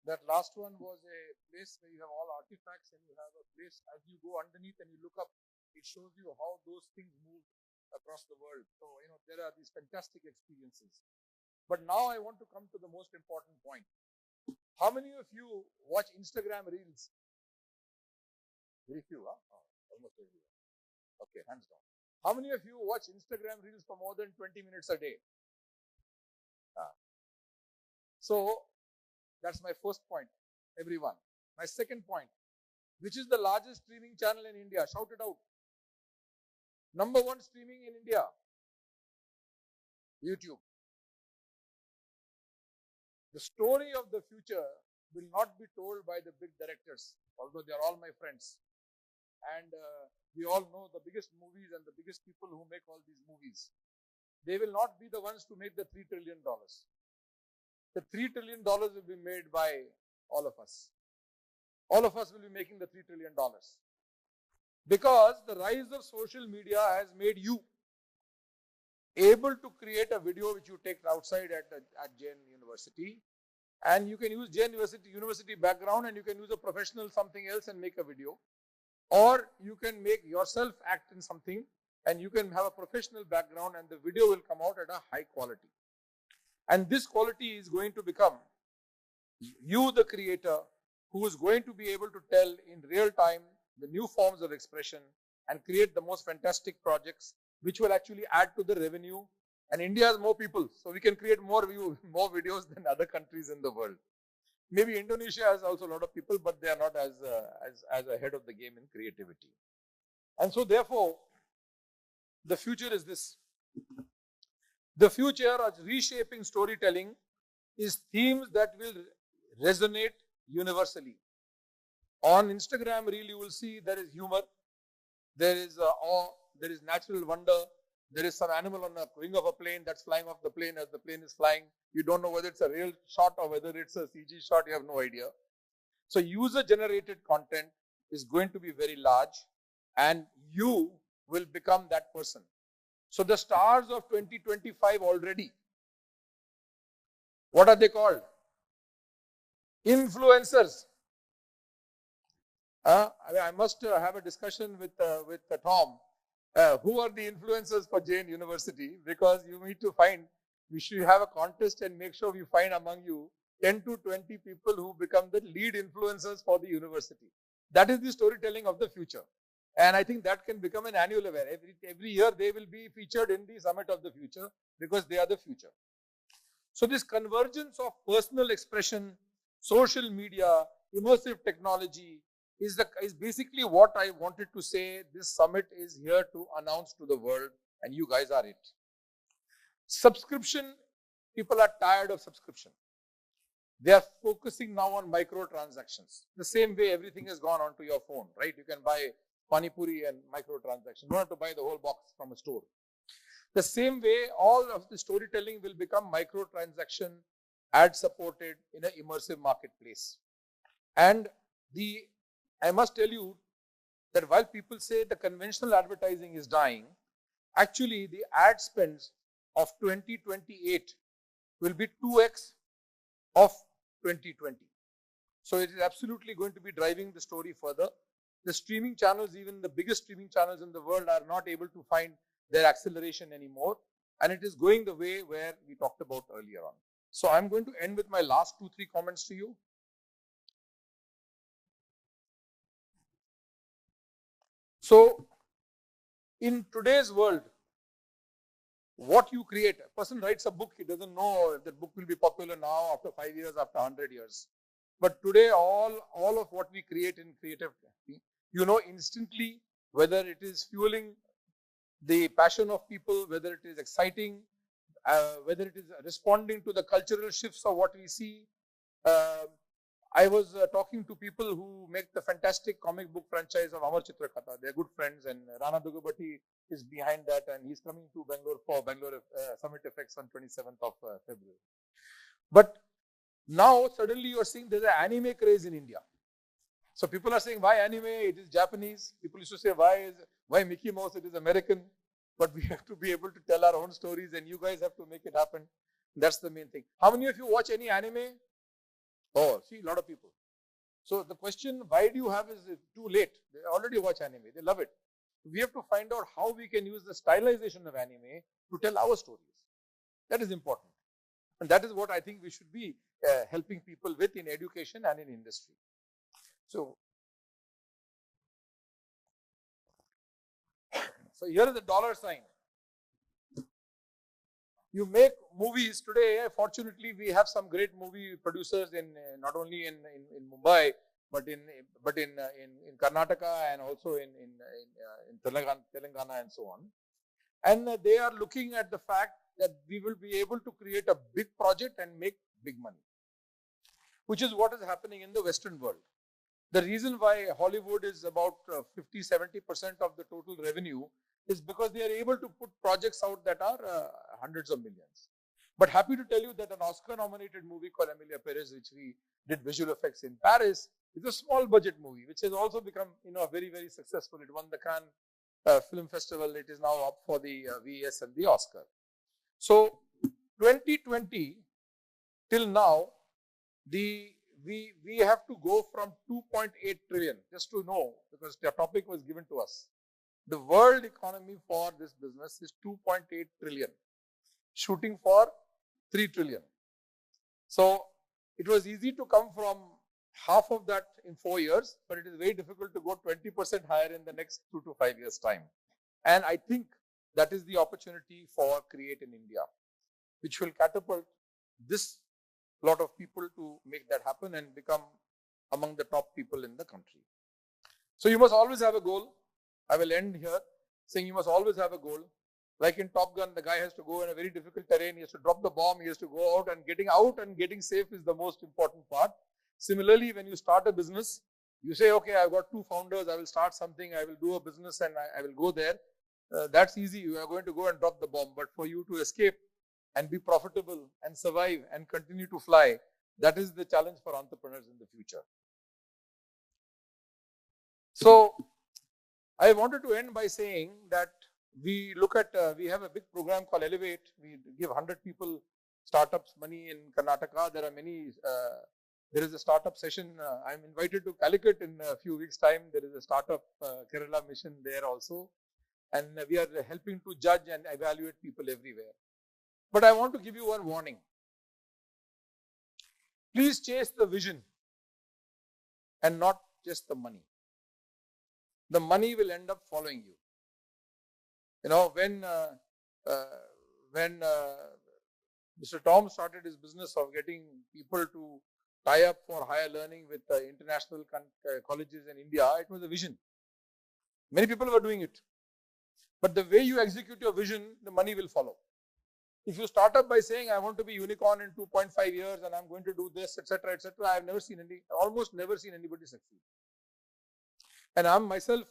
That last one was a place where you have all artifacts and you have a place as you go underneath and you look up, it shows you how those things move across the world. So, there are these fantastic experiences. But now I want to come to the most important point. How many of you watch Instagram Reels? Very few, huh? Oh, almost everyone. Okay, hands down. How many of you watch Instagram Reels for more than 20 minutes a day? So, that's my first point, everyone. My second point, which is the largest streaming channel in India? Shout it out. Number one streaming in India, YouTube. The story of the future will not be told by the big directors, although they are all my friends. And we all know the biggest movies and the biggest people who make all these movies. They will not be the ones to make the $3 trillion. The $3 trillion will be made by all of us. All of us will be making the $3 trillion. Because the rise of social media has made you able to create a video which you take outside at Jain University, and you can use Jain University background, and you can use a professional something else and make a video, or you can make yourself act in something and you can have a professional background and the video will come out at a high quality. And this quality is going to become you, the creator, who is going to be able to tell in real time the new forms of expression and create the most fantastic projects which will actually add to the revenue. And India has more people, so we can create more videos than other countries in the world. Maybe Indonesia has also a lot of people, but they are not as ahead of the game in creativity. And so therefore, the future is this. The future of reshaping storytelling is themes that will resonate universally. On Instagram reel, you will see there is humor, there is awe, there is natural wonder, there is some animal on the wing of a plane that's flying off the plane as the plane is flying. You don't know whether it's a real shot or whether it's a CG shot, you have no idea. So user-generated content is going to be very large and you will become that person. So the stars of 2025 already, what are they called? Influencers. I must have a discussion with Tom. Who are the influencers for Jain University? Because you need to find, we should have a contest and make sure we find among you 10 to 20 people who become the lead influencers for the university. That is the storytelling of the future. And I think that can become an annual event. Every year they will be featured in the Summit of the Future because they are the future. So this convergence of personal expression, social media, immersive technology is basically what I wanted to say. This summit is here to announce to the world, and you guys are it. Subscription, people are tired of subscription. They are focusing now on microtransactions. The same way everything has gone onto your phone, right? You can buy Pani Puri and microtransactions. You don't have to buy the whole box from a store. The same way, all of the storytelling will become microtransaction, ad supported in an immersive marketplace. And I must tell you that while people say the conventional advertising is dying, actually the ad spends of 2028 will be 2x of 2020. So it is absolutely going to be driving the story further. The streaming channels, even the biggest streaming channels in the world, are not able to find their acceleration anymore. And it is going the way where we talked about earlier on. So I'm going to end with my last 2-3 comments to you. So in today's world, what you create, a person writes a book, he doesn't know if that book will be popular now, after 5 years, after 100 years. But today, all of what we create in creative, you know instantly whether it is fueling the passion of people, whether it is exciting, whether it is responding to the cultural shifts of what we see. I was talking to people who make the fantastic comic book franchise of Amar Chitrakatha. They're good friends, and Rana Dugubati is behind that, and he's coming to Bangalore for Bangalore Summit Effects on 27th of February. But now suddenly you are seeing there's an anime craze in India. So people are saying, why anime? It is Japanese. People used to say, why Mickey Mouse? It is American. But we have to be able to tell our own stories, and you guys have to make it happen. That's the main thing. How many of you watch any anime? Oh, see, a lot of people. So the question, why do you have, is it too late? They already watch anime. They love it. We have to find out how we can use the stylization of anime to tell our stories. That is important. And that is what I think we should be helping people with in education and in industry. So here is the dollar sign. You make movies today. Fortunately, we have some great movie producers in not only in Mumbai, but in Karnataka and also in Telangana and so on. And they are looking at the fact that we will be able to create a big project and make big money, which is what is happening in the Western world. The reason why Hollywood is about 50-70% of the total revenue is because they are able to put projects out that are hundreds of millions. But happy to tell you that an Oscar-nominated movie called Emilia Perez, which we did visual effects in Paris, is a small budget movie, which has also become, very, very successful. It won the Cannes Film Festival. It is now up for the VES and the Oscar. So 2020 till now, we have to go from 2.8 trillion, just to know, because the topic was given to us. The world economy for this business is 2.8 trillion, shooting for 3 trillion. So it was easy to come from half of that in 4 years, but it is very difficult to go 20% higher in the next 2 to 5 years' time. And I think that is the opportunity for Create in India, which will catapult this lot of people to make that happen and become among the top people in the country. So you must always have a goal. I will end here saying you must always have a goal. Like in Top Gun, the guy has to go in a very difficult terrain. He has to drop the bomb. He has to go out, and getting safe is the most important part. Similarly, when you start a business, you say, okay, I've got 2 founders. I will start something. I will do a business and I will go there. That's easy. You are going to go and drop the bomb. But for you to escape and be profitable and survive and continue to fly, that is the challenge for entrepreneurs in the future. So I wanted to end by saying that we have a big program called Elevate. We give 100 people startups money in Karnataka. There are many, there is a startup session. I'm invited to Calicut in a few weeks' time. There is a startup Kerala mission there also. And we are helping to judge and evaluate people everywhere. But I want to give you one warning. Please chase the vision and not just the money. The money will end up following you. When Mr. Tom started his business of getting people to tie up for higher learning with international colleges in India, it was a vision. Many people were doing it. But the way you execute your vision, the money will follow. If you start up by saying, I want to be unicorn in 2.5 years and I'm going to do this, etc., etc., I've almost never seen anybody succeed. And I'm myself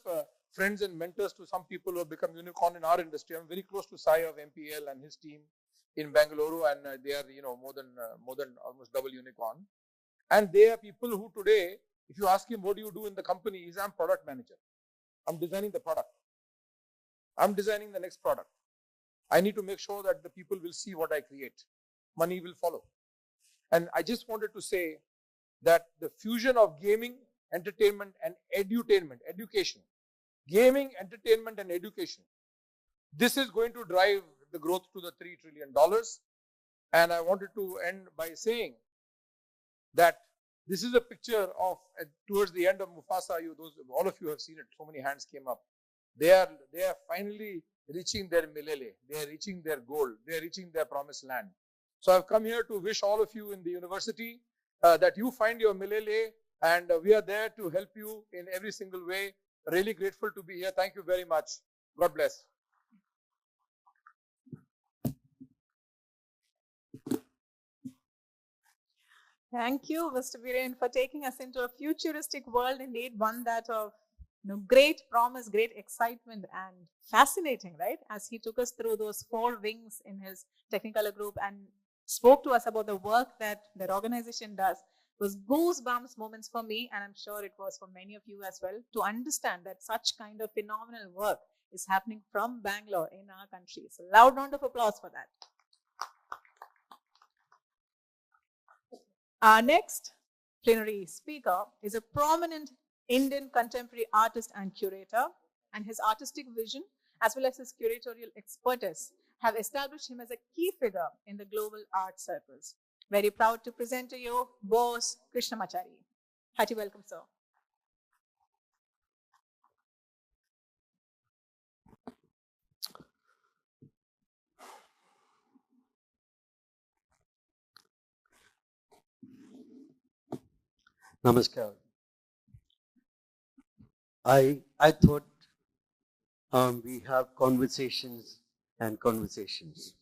friends and mentors to some people who have become unicorn in our industry. I'm very close to Sai of MPL and his team in Bangalore, and they are, more than almost double unicorn. And they are people who today, if you ask him, what do you do in the company? He says, I'm product manager. I'm designing the product. I'm designing the next product. I need to make sure that the people will see what I create. Money will follow. And I just wanted to say that the fusion of gaming, entertainment and education, gaming, entertainment and education, this is going to drive the growth to the $3 trillion. And I wanted to end by saying that this is a picture of, towards the end of Mufasa, all of you have seen it, so many hands came up. They are finally reaching their milele, they are reaching their goal, they are reaching their promised land. So I've come here to wish all of you in the university that you find your milele, and we are there to help you in every single way. Really grateful to be here. Thank you very much. God bless. Thank you, Mr. Biren, for taking us into a futuristic world, indeed, one that of great promise, great excitement, and fascinating, right? As he took us through those 4 wings in his Technicolor group and spoke to us about the work that their organization does. It was goosebumps moments for me, and I'm sure it was for many of you as well, to understand that such kind of phenomenal work is happening from Bangalore in our country. So loud round of applause for that. Our next plenary speaker is a prominent Indian contemporary artist and curator. and his artistic vision, as well as his curatorial expertise, have established him as a key figure in the global art circles. Very proud to present to you Bose Krishnamachari. Hearty welcome, sir. Namaskar. I thought we have conversations and conversations.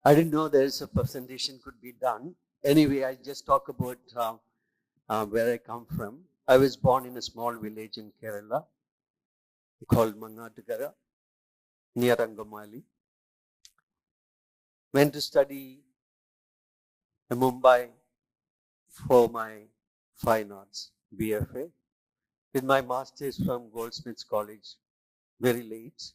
I didn't know there is a presentation could be done. Anyway, I just talk about where I come from. I was born in a small village in Kerala called Mangatukara, near Angamali. Went to study in Mumbai for my fine arts, BFA. Did my master's from Goldsmiths College, very late.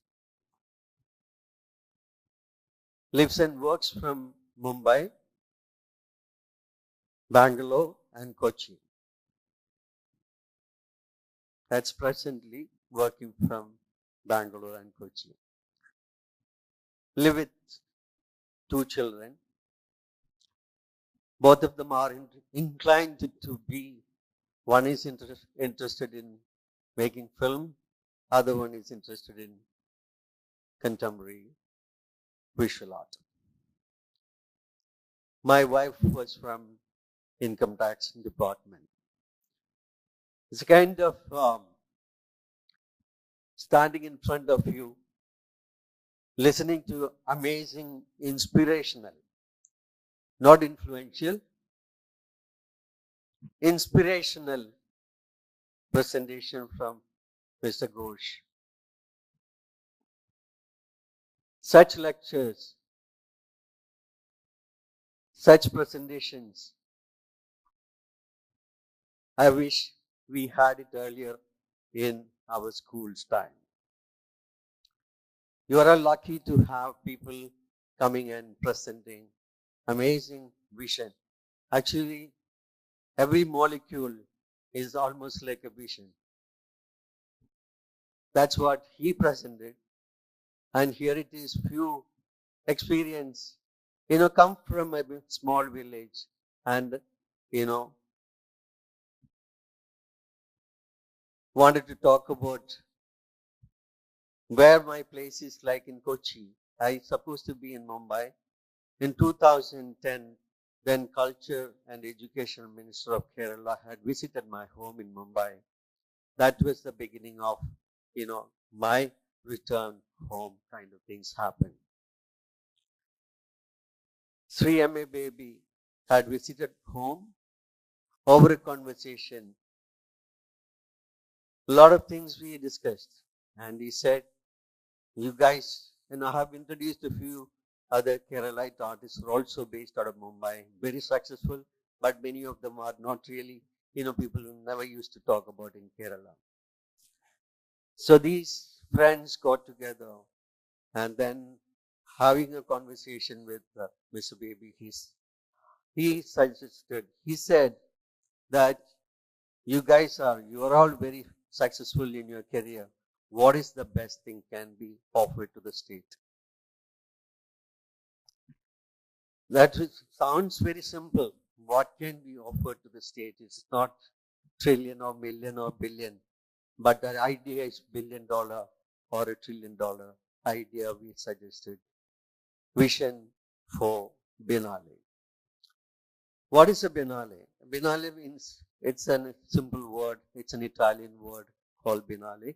Lives and works from Mumbai, Bangalore, and Kochi. That's presently working from Bangalore and Kochi. Live with 2 children. Both of them are inclined to be, one is interested in making film, other one is interested in contemporary visual art. My wife was from income tax department. It's a kind of standing in front of you, listening to amazing, inspirational, not influential, inspirational presentation from Mr. Ghose. Such lectures, such presentations, I wish we had it earlier in our school's time. You are lucky to have people coming and presenting amazing vision. Actually, every molecule is almost like a vision. That's what he presented. And here it is, few experience, come from a small village and, wanted to talk about where my place is like in Kochi. I supposed to be in Mumbai. In 2010, then Culture and Education Minister of Kerala had visited my home in Mumbai. That was the beginning of, my return home kind of things happened. Sri M.A. Baby had visited home over a conversation. A lot of things we discussed. And he said, you guys, I have introduced a few other Keralite artists who are also based out of Mumbai, very successful, but many of them are not really, people who never used to talk about in Kerala. So these friends got together and then having a conversation with Mr. Baby, he suggested, he said that you are all very successful in your career. What is the best thing can be offered to the state? That sounds very simple. What can be offered to the state? It's not trillion or million or billion, but the idea is $1 billion or $1 trillion idea we suggested. Vision for Biennale. What is a Biennale? Biennale means, it's a simple word. It's an Italian word called Biennale.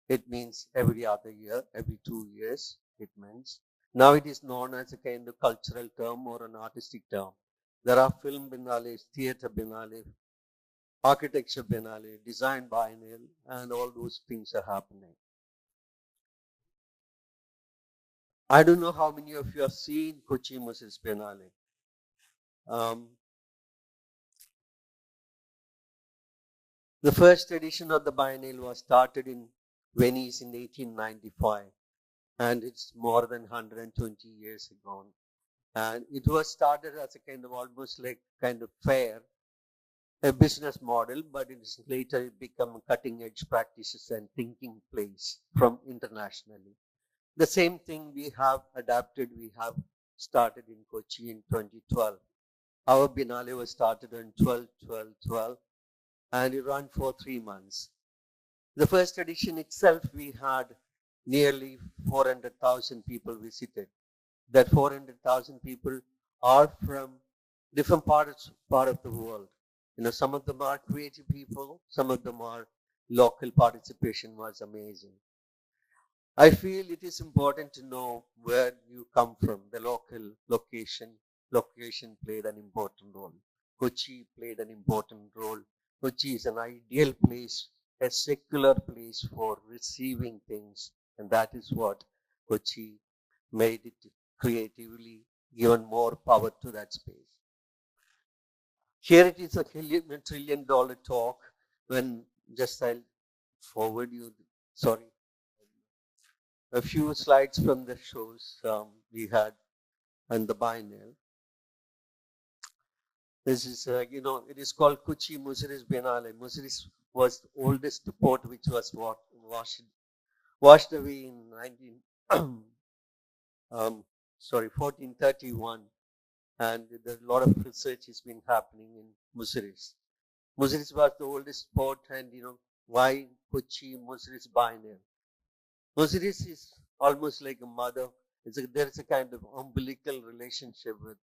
It means every other year, every 2 years, it means. Now it is known as a kind of cultural term or an artistic term. There are film biennales, theater biennale, architecture biennale, design biennale, and all those things are happening. I don't know how many of you have seen Kochi-Muziris Biennale. The first edition of the Biennale was started in Venice in 1895, and it's more than 120 years ago. And it was started as a kind of almost like kind of fair a business model, but it's later become cutting edge practices and thinking place from internationally. The same thing we have adapted, we have started in Kochi in 2012. Our Biennale was started on 12/12/12 and it ran for 3 months. The first edition itself, we had nearly 400,000 people visited. That 400,000 people are from different parts of the world. Some of them are creative people, some of them are local participation was amazing. I feel it is important to know where you come from. The local location played an important role. Kochi played an important role. Kochi is an ideal place, a secular place for receiving things, and that is what Kochi made it creatively, given more power to that space. Here it is a $1 trillion talk. When just I'll forward you, sorry, a few slides from the shows we had and the Biennale. This is, it is called Kochi-Muziris Biennale. Muziris was the oldest port which was washed away in 1431. And there's a lot of research has been happening in Muziris. Muziris was the oldest port, and why Kochi-Muziris Biennale? Muziris is almost like a mother. There is a kind of umbilical relationship with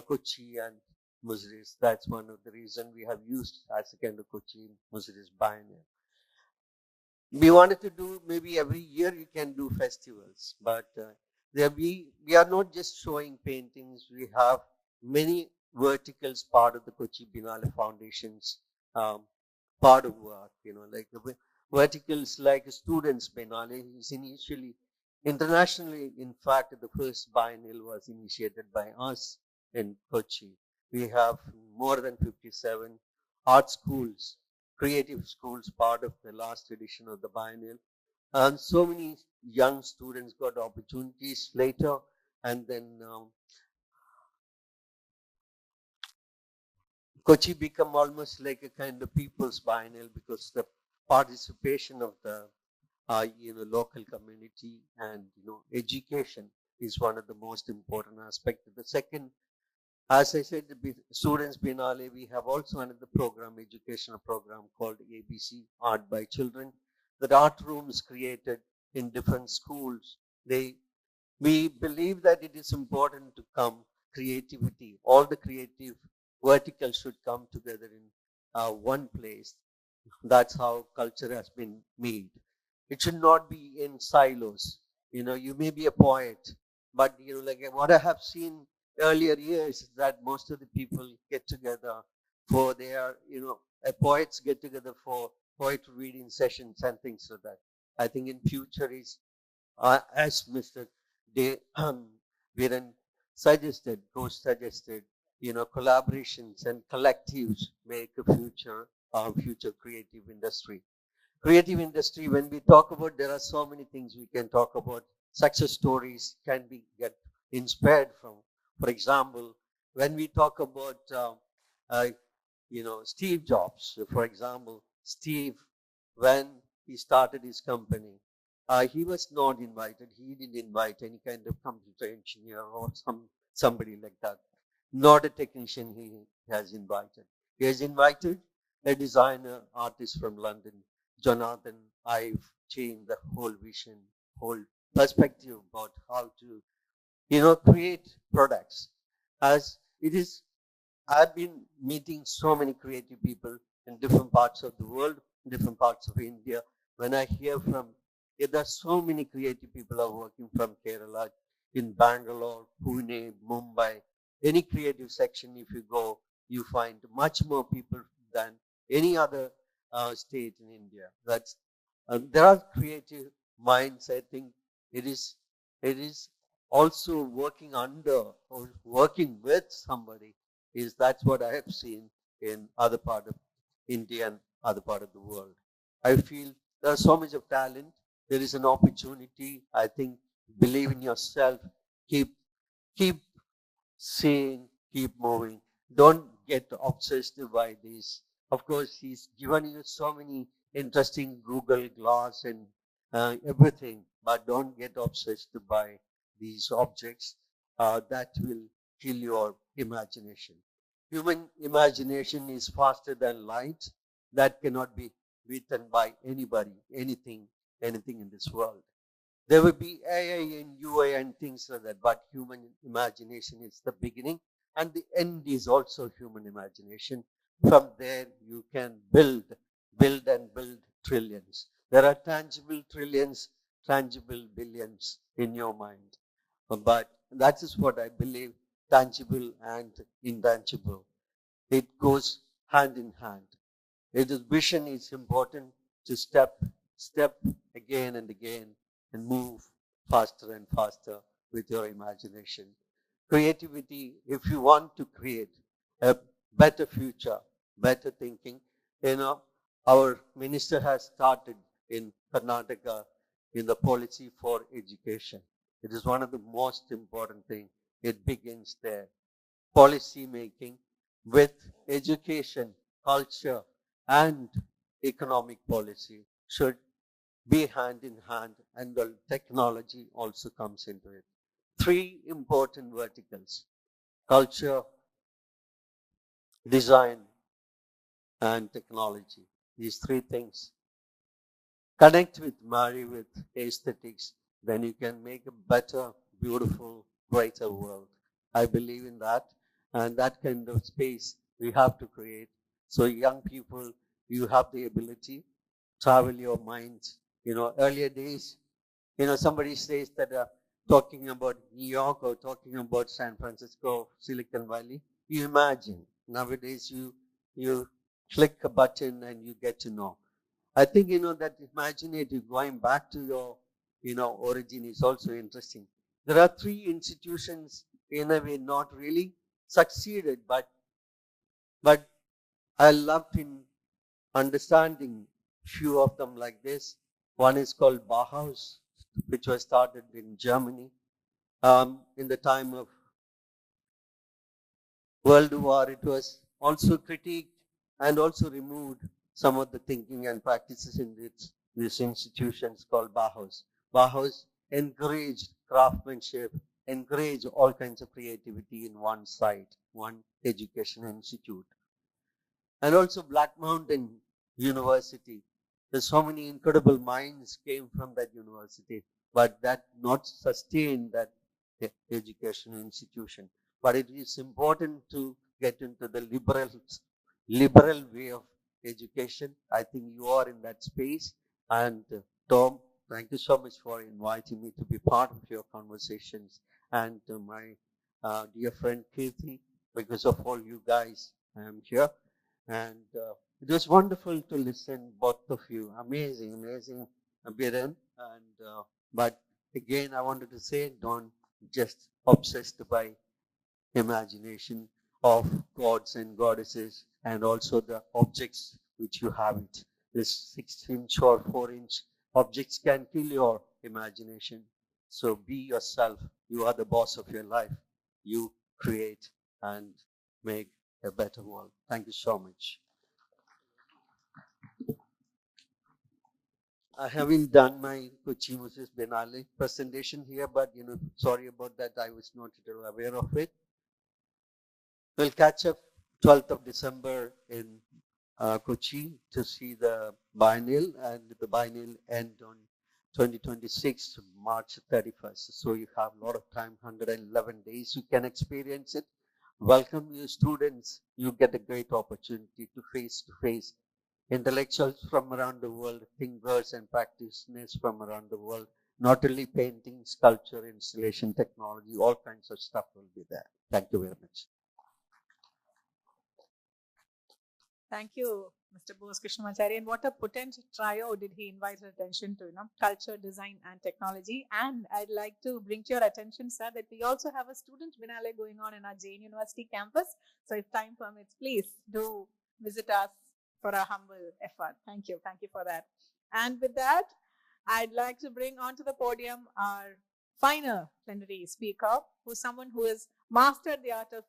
Kochi and Muziris. That's one of the reasons we have used as a kind of Kochi-Muziris Biennale. We wanted to do, maybe every year you can do festivals, but we are not just showing paintings. We have many verticals part of the Kochi Biennale Foundation's part of work, like the verticals like Students Biennale is initially, internationally, in fact, the first biennial was initiated by us in Kochi. We have more than 57 art schools, creative schools, part of the last edition of the biennial. And so many young students got opportunities later, and then Kochi became almost like a kind of people's biennial because the participation of the local community and education is one of the most important aspects. The second, as I said, the Students Biennale, we have also another program, educational program called ABC, Art by Children, that art rooms created in different schools. We believe that it is important to come creativity. All the creative verticals should come together in one place. That's how culture has been made. It should not be in silos. You may be a poet, but like what I have seen earlier years is that most of the people get together for their, poets get together for poetry reading sessions and things like that. I think in future is, as Mr. Biren suggested, Ghose suggested, collaborations and collectives make a future creative industry. Creative industry, when we talk about, there are so many things we can talk about. Success stories can get inspired from. For example, when we talk about, Steve Jobs, for example, Steve, when he started his company, he was not invited. He didn't invite any kind of computer engineer or somebody like that. Not a technician he has invited. He has invited a designer, artist from London, Jonathan. I've changed the whole vision, whole perspective about how to, create products. As it is, I've been meeting so many creative people in different parts of the world, different parts of India. When I hear from, there are so many creative people are working from Kerala, in Bangalore, Pune, Mumbai. Any creative section, if you go, you find much more people than any other state in India. There are creative minds. I think it is also working under or working with somebody. That's what I have seen in other part of India and other part of the world. I feel there's so much of talent. There is an opportunity. I think believe in yourself. Keep seeing, keep moving. Don't get obsessed by this. Of course, he's given you so many interesting Google Glass and everything, but don't get obsessed by these objects. That will kill your imagination. Human imagination is faster than light. That cannot be beaten by anybody, anything in this world. There will be AI and UI and things like that, but human imagination is the beginning, and the end is also human imagination. From there, you can build and build trillions. There are tangible trillions, tangible billions in your mind. But that is what I believe, tangible and intangible. It goes hand in hand. Vision is important to step again and again and move faster and faster with your imagination. Creativity, if you want to create a better future, better thinking, our minister has started in Karnataka in the policy for education. It is one of the most important things. It begins there. Policy making with education, culture, and economic policy should be hand in hand, and the technology also comes into it. Three important verticals: culture, design, and technology. These three things connect with, marry with aesthetics, then you can make a better, beautiful, brighter world. I believe in that, and that kind of space we have to create. So young people, you have the ability, travel your minds. Earlier days, somebody says that talking about New York or talking about San Francisco, Silicon Valley, you imagine. Nowadays, you click a button and you get to know. I think, that imaginative, going back to your, origin is also interesting. There are three institutions, in a way, not really succeeded, but I loved in understanding few of them like this. One is called Bauhaus, which was started in Germany in the time of World War. It was also critiqued and also removed some of the thinking and practices in these institutions called Bauhaus. Bauhaus encouraged craftsmanship, encouraged all kinds of creativity in one site, one education institute. And also Black Mountain University. There's so many incredible minds came from that university, but that not sustained that education institution. But it is important to get into the liberal way of education. I think you are in that space. And Tom, thank you so much for inviting me to be part of your conversations. And my dear friend Kirti, because of all you guys, I am here. And it was wonderful to listen, both of you. Amazing, Biren. And but again, I wanted to say, don't just obsessed by imagination of gods and goddesses, and also the objects which you have it. This 6-inch or 4-inch objects can kill your imagination. So be yourself. You are the boss of your life. You create and make a better world. Thank you so much. I haven't done my Kochi-Muziris Biennale presentation here, but sorry about that. I was not aware of it. We'll catch up 12th of December in Kochi to see the Biennale, and the Biennale end on 2026, March 31st. So you have a lot of time, 111 days. You can experience it. Welcome you students. You get a great opportunity to face intellectuals from around the world, thinkers and practitioners from around the world. Not only painting, sculpture, installation, technology, all kinds of stuff will be there. Thank you very much. Thank you, Mr. Bose Krishnamachari. And what a potent trio did he invite our attention to, culture, design, and technology. And I'd like to bring to your attention, sir, that we also have a student Biennale going on in our Jain University campus. So if time permits, please do visit us for a humble effort. Thank you. Thank you for that. And with that, I'd like to bring onto the podium our final plenary speaker, who's someone who has mastered the art of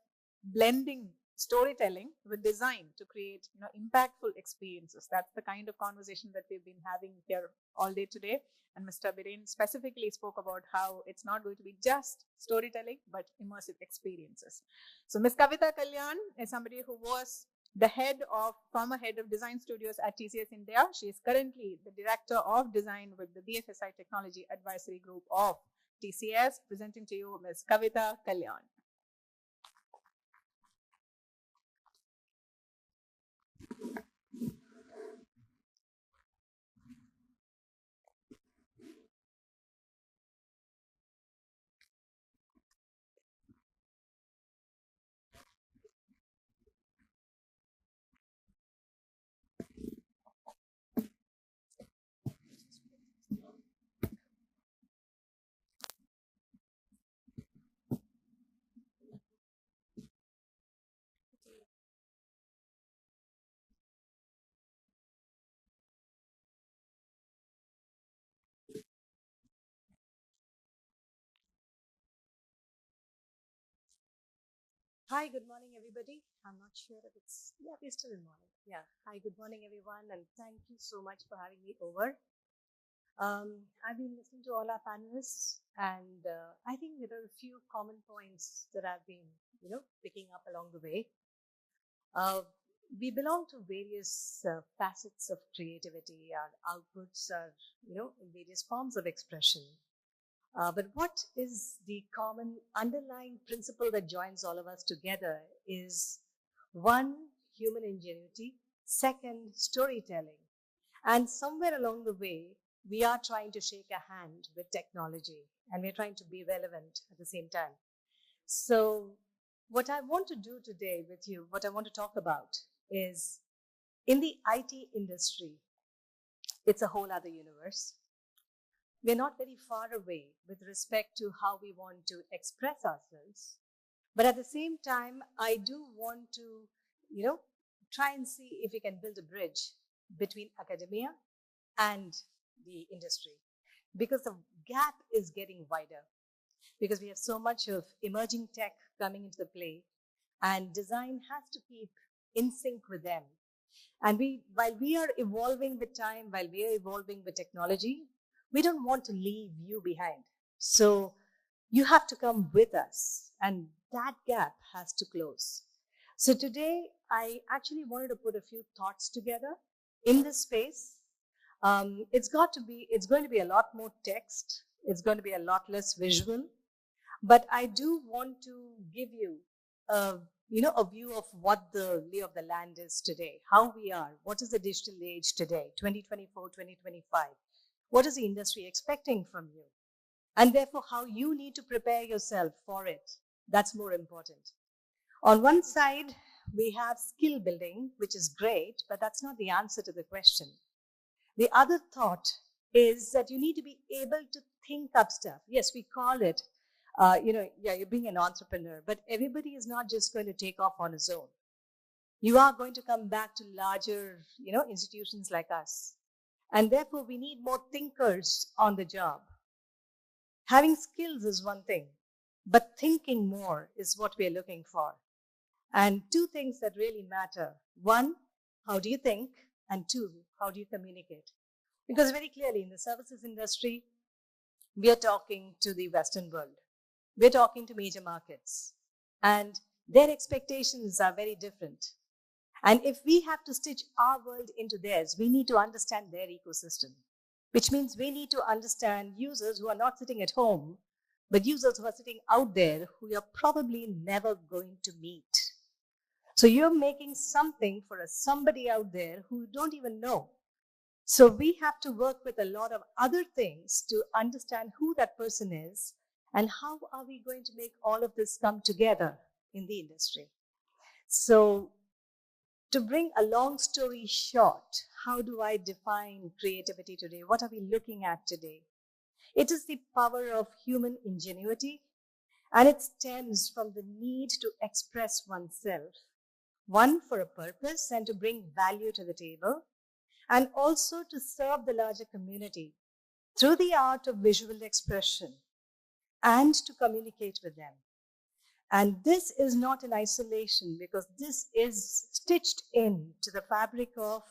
blending storytelling with design to create, impactful experiences. That's the kind of conversation that we've been having here all day today. And Mr. Biren specifically spoke about how it's not going to be just storytelling, but immersive experiences. So Ms. Kavitha Kalyan is somebody who was the former head of design studios at TCS India. She is currently the director of design with the BFSI Technology Advisory Group of TCS. Presenting to you Ms. Kavitha Kalyan. Hi, good morning, everybody. I'm not sure if we're still in morning. Yeah. Hi, good morning, everyone, and thank you so much for having me over. I've been listening to all our panelists, and I think there are a few common points that I've been, picking up along the way. We belong to various facets of creativity. Our outputs are, in various forms of expression. But what is the common underlying principle that joins all of us together is one, human ingenuity, second, storytelling. And somewhere along the way, we are trying to shake a hand with technology and we're trying to be relevant at the same time. So what I want to do today with you, what I want to talk about is in the IT industry, it's a whole other universe. We're not very far away with respect to how we want to express ourselves. But at the same time, I do want to, try and see if we can build a bridge between academia and the industry. Because the gap is getting wider. Because we have so much of emerging tech coming into the play, and design has to keep in sync with them. And while we are evolving with time, while we are evolving with technology, we don't want to leave you behind. So you have to come with us, and that gap has to close. So today, I actually wanted to put a few thoughts together in this space. It's going to be a lot more text. It's going to be a lot less visual. But I do want to give you a view of what the lay of the land is today, how we are, what is the digital age today, 2024, 2025. What is the industry expecting from you? And therefore, how you need to prepare yourself for it. That's more important. On one side, we have skill building, which is great, but that's not the answer to the question. The other thought is that you need to be able to think up stuff. Yes, we call it, you're being an entrepreneur, but everybody is not just going to take off on his own. You are going to come back to larger, institutions like us. And therefore, we need more thinkers on the job. Having skills is one thing, but thinking more is what we're looking for. And two things that really matter. One, how do you think? And two, how do you communicate? Because very clearly in the services industry, we are talking to the Western world. We're talking to major markets. And their expectations are very different. And if we have to stitch our world into theirs, we need to understand their ecosystem, which means we need to understand users who are not sitting at home, but users who are sitting out there who you're probably never going to meet. So you're making something for somebody out there who you don't even know. So we have to work with a lot of other things to understand who that person is and how are we going to make all of this come together in the industry. So to bring a long story short, how do I define creativity today? What are we looking at today? It is the power of human ingenuity, and it stems from the need to express oneself, one, for a purpose and to bring value to the table, and also to serve the larger community through the art of visual expression and to communicate with them. And this is not in isolation because this is stitched into the fabric of,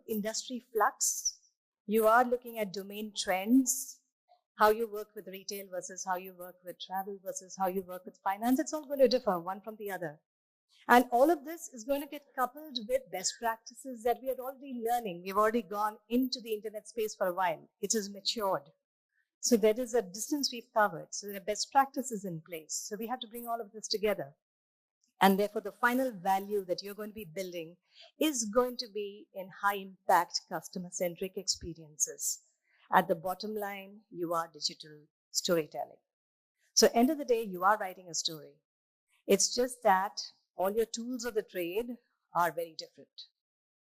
industry flux. You are looking at domain trends, how you work with retail versus how you work with travel versus how you work with finance. It's all going to differ one from the other. And all of this is going to get coupled with best practices that we are already learning. We've already gone into the internet space for a while. It has matured. So there is a distance we've covered. So there are best practices in place. So we have to bring all of this together. And therefore, the final value that you're going to be building is going to be in high-impact customer-centric experiences. At the bottom line, you are digital storytelling. So end of the day, you are writing a story. It's just that all your tools of the trade are very different.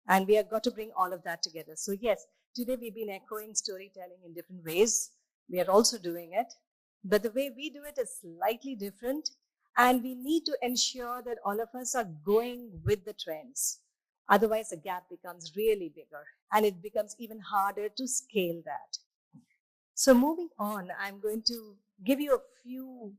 And we have got to bring all of that together. So yes, today we've been echoing storytelling in different ways. We are also doing it. But the way we do it is slightly different. And we need to ensure that all of us are going with the trends. Otherwise, the gap becomes really bigger. And it becomes even harder to scale that. So moving on, I'm going to give you a few,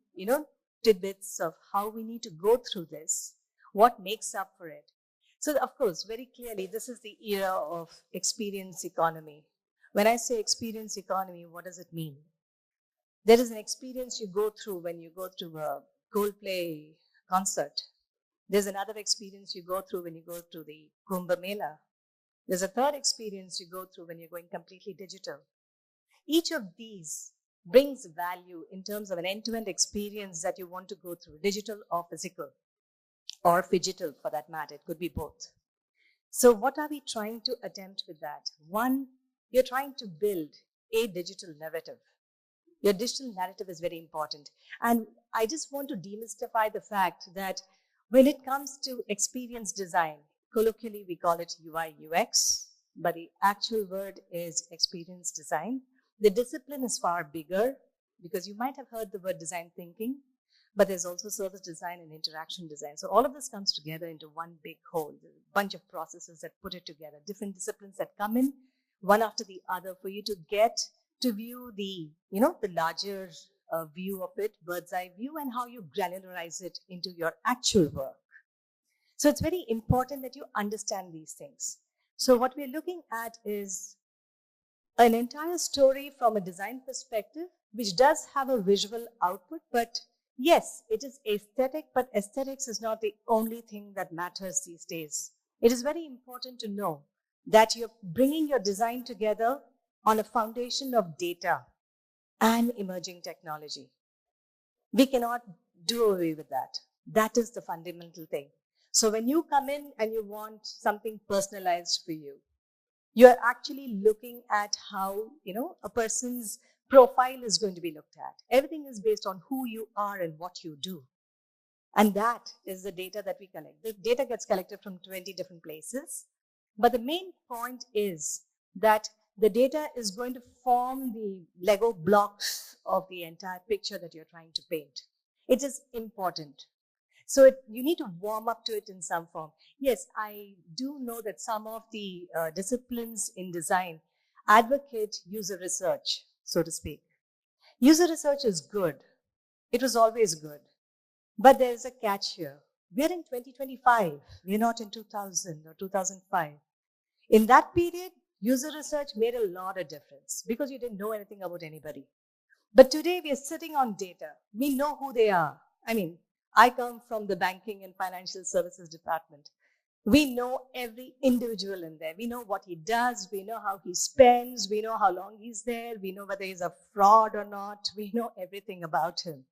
tidbits of how we need to go through this, what makes up for it. So of course, very clearly, this is the era of experience economy. When I say experience economy, what does it mean? There is an experience you go through when you go to a Coldplay concert. There's another experience you go through when you go to the Kumbh Mela. There's a third experience you go through when you're going completely digital. Each of these brings value in terms of an end-to-end experience that you want to go through, digital or physical, or phygital for that matter. It could be both. So what are we trying to attempt with that? One, you're trying to build a digital narrative. Your digital narrative is very important. And I just want to demystify the fact that when it comes to experience design, colloquially we call it UI UX, but the actual word is experience design. The discipline is far bigger because you might have heard the word design thinking, but there's also service design and interaction design. So all of this comes together into one big whole, a bunch of processes that put it together, different disciplines that come in one after the other for you to get to view the, the larger view of it, bird's eye view, and how you granularize it into your actual work. So it's very important that you understand these things. So what we're looking at is an entire story from a design perspective, which does have a visual output, but yes, it is aesthetic, but aesthetics is not the only thing that matters these days. It is very important to know that you're bringing your design together on a foundation of data and emerging technology. We cannot do away with that. That is the fundamental thing. So when you come in and you want something personalized for you, you're actually looking at how, a person's profile is going to be looked at. Everything is based on who you are and what you do. And that is the data that we collect. The data gets collected from 20 different places. But the main point is that the data is going to form the Lego blocks of the entire picture that you're trying to paint. It is important. So you need to warm up to it in some form. Yes, I do know that some of the disciplines in design advocate user research, so to speak. User research is good. It was always good. But there's a catch here. We're in 2025. We're not in 2000 or 2005. In that period, user research made a lot of difference because you didn't know anything about anybody. But today we are sitting on data. We know who they are. I come from the banking and financial services department. We know every individual in there. We know what he does. We know how he spends. We know how long he's there. We know whether he's a fraud or not. We know everything about him.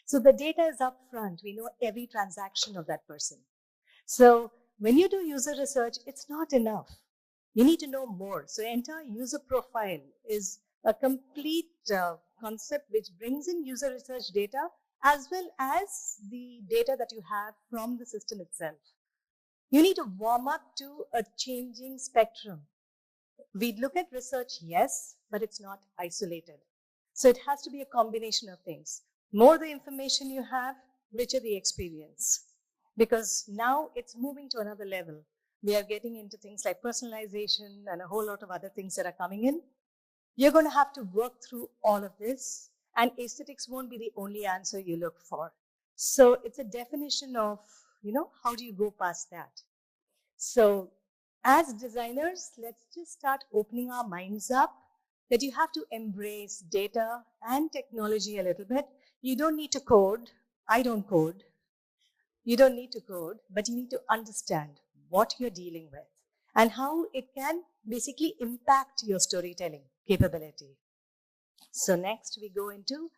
So the data is up front. We know every transaction of that person. So when you do user research, it's not enough. You need to know more. So the entire user profile is a complete concept which brings in user research data as well as the data that you have from the system itself. You need to warm up to a changing spectrum. We look at research, yes, but it's not isolated. So it has to be a combination of things. More the information you have, richer the experience. Because now it's moving to another level. We are getting into things like personalization and a whole lot of other things that are coming in. You're going to have to work through all of this, and aesthetics won't be the only answer you look for. So it's a definition of, how do you go past that? So as designers, let's just start opening our minds up that you have to embrace data and technology a little bit. You don't need to code. I don't code. You don't need to code, but you need to understand what you're dealing with and how it can basically impact your storytelling capability. So next we go into,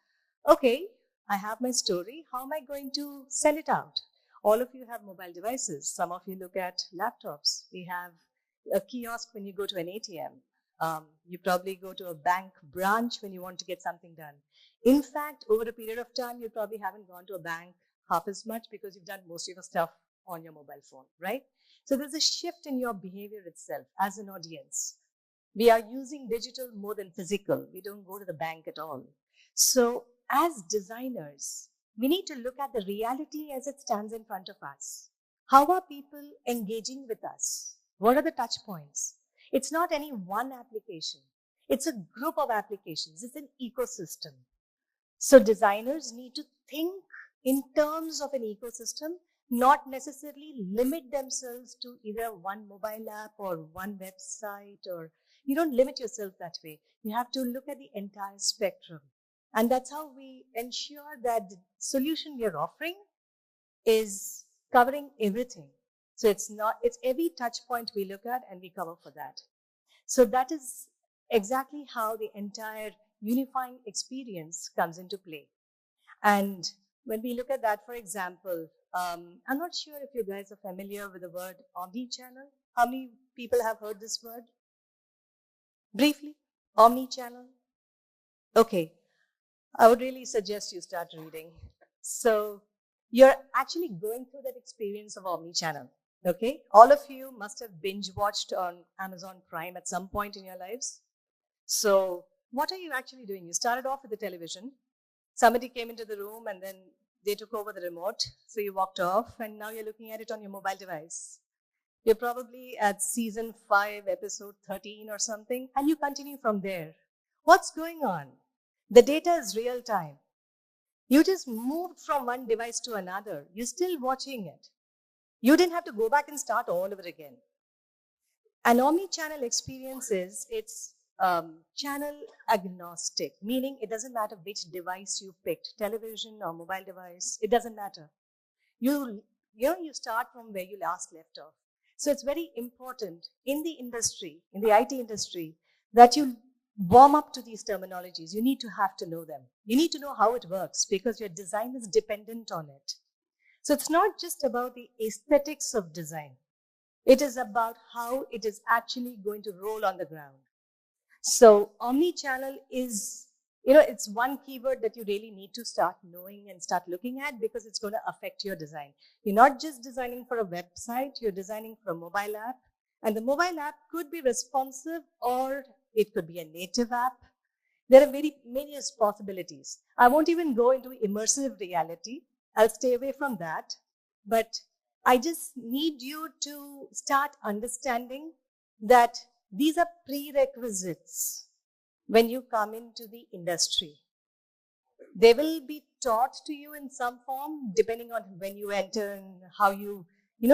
okay, I have my story. How am I going to sell it out? All of you have mobile devices. Some of you look at laptops. We have a kiosk when you go to an ATM. You probably go to a bank branch when you want to get something done. In fact, over a period of time, you probably haven't gone to a bank half as much because you've done most of your stuff on your mobile phone, right? So there's a shift in your behavior itself as an audience. We are using digital more than physical. We don't go to the bank at all. So as designers, we need to look at the reality as it stands in front of us. How are people engaging with us? What are the touch points? It's not any one application. It's a group of applications. It's an ecosystem. So designers need to think in terms of an ecosystem, not necessarily limit themselves to either one mobile app or one website, or you don't limit yourself that way. You have to look at the entire spectrum. And that's how we ensure that the solution we are offering is covering everything. So it's every touch point we look at and we cover for that. So that is exactly how the entire unifying experience comes into play. And when we look at that, for example, I'm not sure if you guys are familiar with the word omnichannel. How many people have heard this word? Briefly, omnichannel. Okay, I would really suggest you start reading. So you're actually going through that experience of omnichannel. Okay, all of you must have binge watched on Amazon Prime at some point in your lives. So what are you actually doing? You started off with the television. Somebody came into the room and then they took over the remote. So you walked off and now you're looking at it on your mobile device. You're probably at season 5, episode 13 or something, and you continue from there. What's going on? The data is real time. You just moved from one device to another. You're still watching it. You didn't have to go back and start all over again. An omni-channel experience is, it's channel agnostic, meaning it doesn't matter which device you picked, television or mobile device, it doesn't matter. You start from where you last left off. So it's very important in the industry, in the IT industry, that you warm up to these terminologies. You need to have to know them. You need to know how it works because your design is dependent on it. So it's not just about the aesthetics of design. It is about how it is actually going to roll on the ground. So omni-channel is, it's one keyword that you really need to start knowing and start looking at because it's going to affect your design. You're not just designing for a website, you're designing for a mobile app. And the mobile app could be responsive or it could be a native app. There are very many possibilities. I won't even go into immersive reality. I'll stay away from that. But I just need you to start understanding that these are prerequisites when you come into the industry. They will be taught to you in some form, depending on when you enter and how you,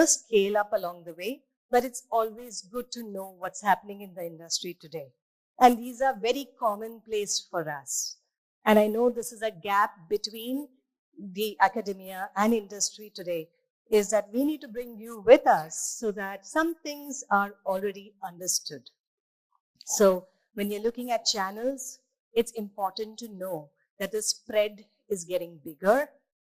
scale up along the way. But it's always good to know what's happening in the industry today. And these are very commonplace for us. And I know this is a gap between the academia and industry today, is that we need to bring you with us so that some things are already understood. So when you're looking at channels, it's important to know that the spread is getting bigger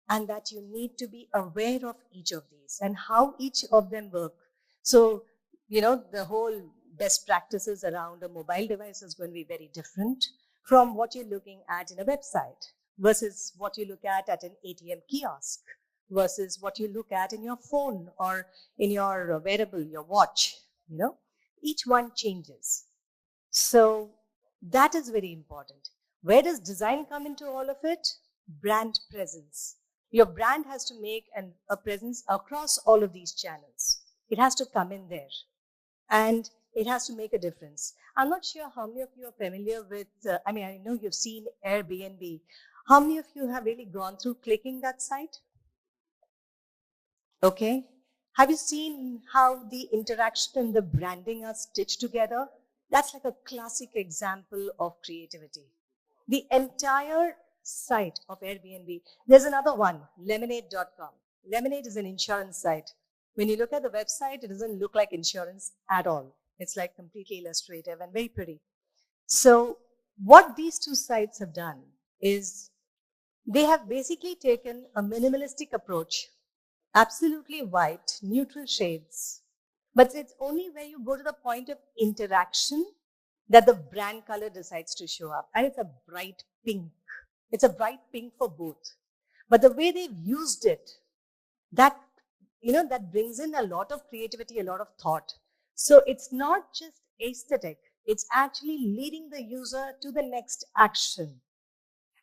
and that you need to be aware of each of these and how each of them work. So, the whole best practices around a mobile device is going to be very different from what you're looking at in a website versus what you look at an ATM kiosk versus what you look at in your phone or in your wearable, your watch. Each one changes. So that is very important. Where does design come into all of it? Brand presence. Your brand has to make a presence across all of these channels. It has to come in there. And it has to make a difference. I'm not sure how many of you are familiar with, I know you've seen Airbnb. How many of you have really gone through clicking that site? Okay? Have you seen how the interaction and the branding are stitched together? That's like a classic example of creativity. The entire site of Airbnb, there's another one, lemonade.com. Lemonade is an insurance site. When you look at the website, it doesn't look like insurance at all. It's like completely illustrative and very pretty. So what these two sites have done is they have basically taken a minimalistic approach, absolutely white, neutral shades. But it's only where you go to the point of interaction that the brand color decides to show up. And it's a bright pink. It's a bright pink for both. But the way they've used it, that brings in a lot of creativity, a lot of thought. So it's not just aesthetic, it's actually leading the user to the next action.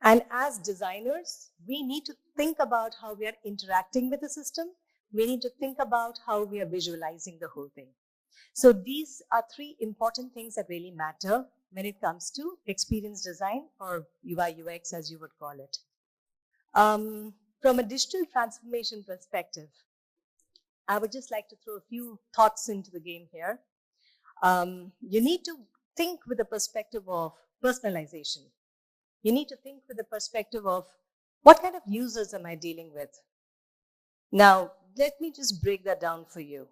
And as designers, we need to think about how we are interacting with the system. We need to think about how we are visualizing the whole thing. So these are three important things that really matter when it comes to experience design, or UI UX as you would call it. From a digital transformation perspective, I would just like to throw a few thoughts into the game here. You need to think with the perspective of personalization. You need to think with the perspective of what kind of users am I dealing with? Now, let me just break that down for you.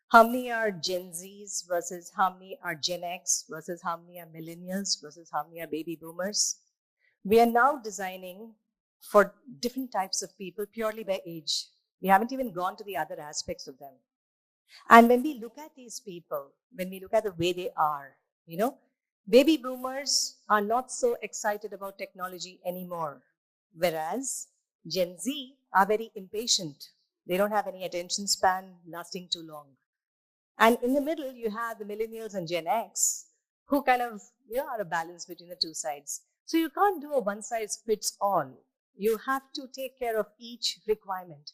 How many are Gen Zs versus how many are Gen X versus how many are millennials versus how many are baby boomers? We are now designing for different types of people purely by age. We haven't even gone to the other aspects of them. And when we look at these people, when we look at the way they are, baby boomers are not so excited about technology anymore, whereas Gen Z are very impatient. They don't have any attention span lasting too long. And in the middle, you have the millennials and Gen X who kind of are a balance between the two sides. So you can't do a one-size-fits-all. You have to take care of each requirement.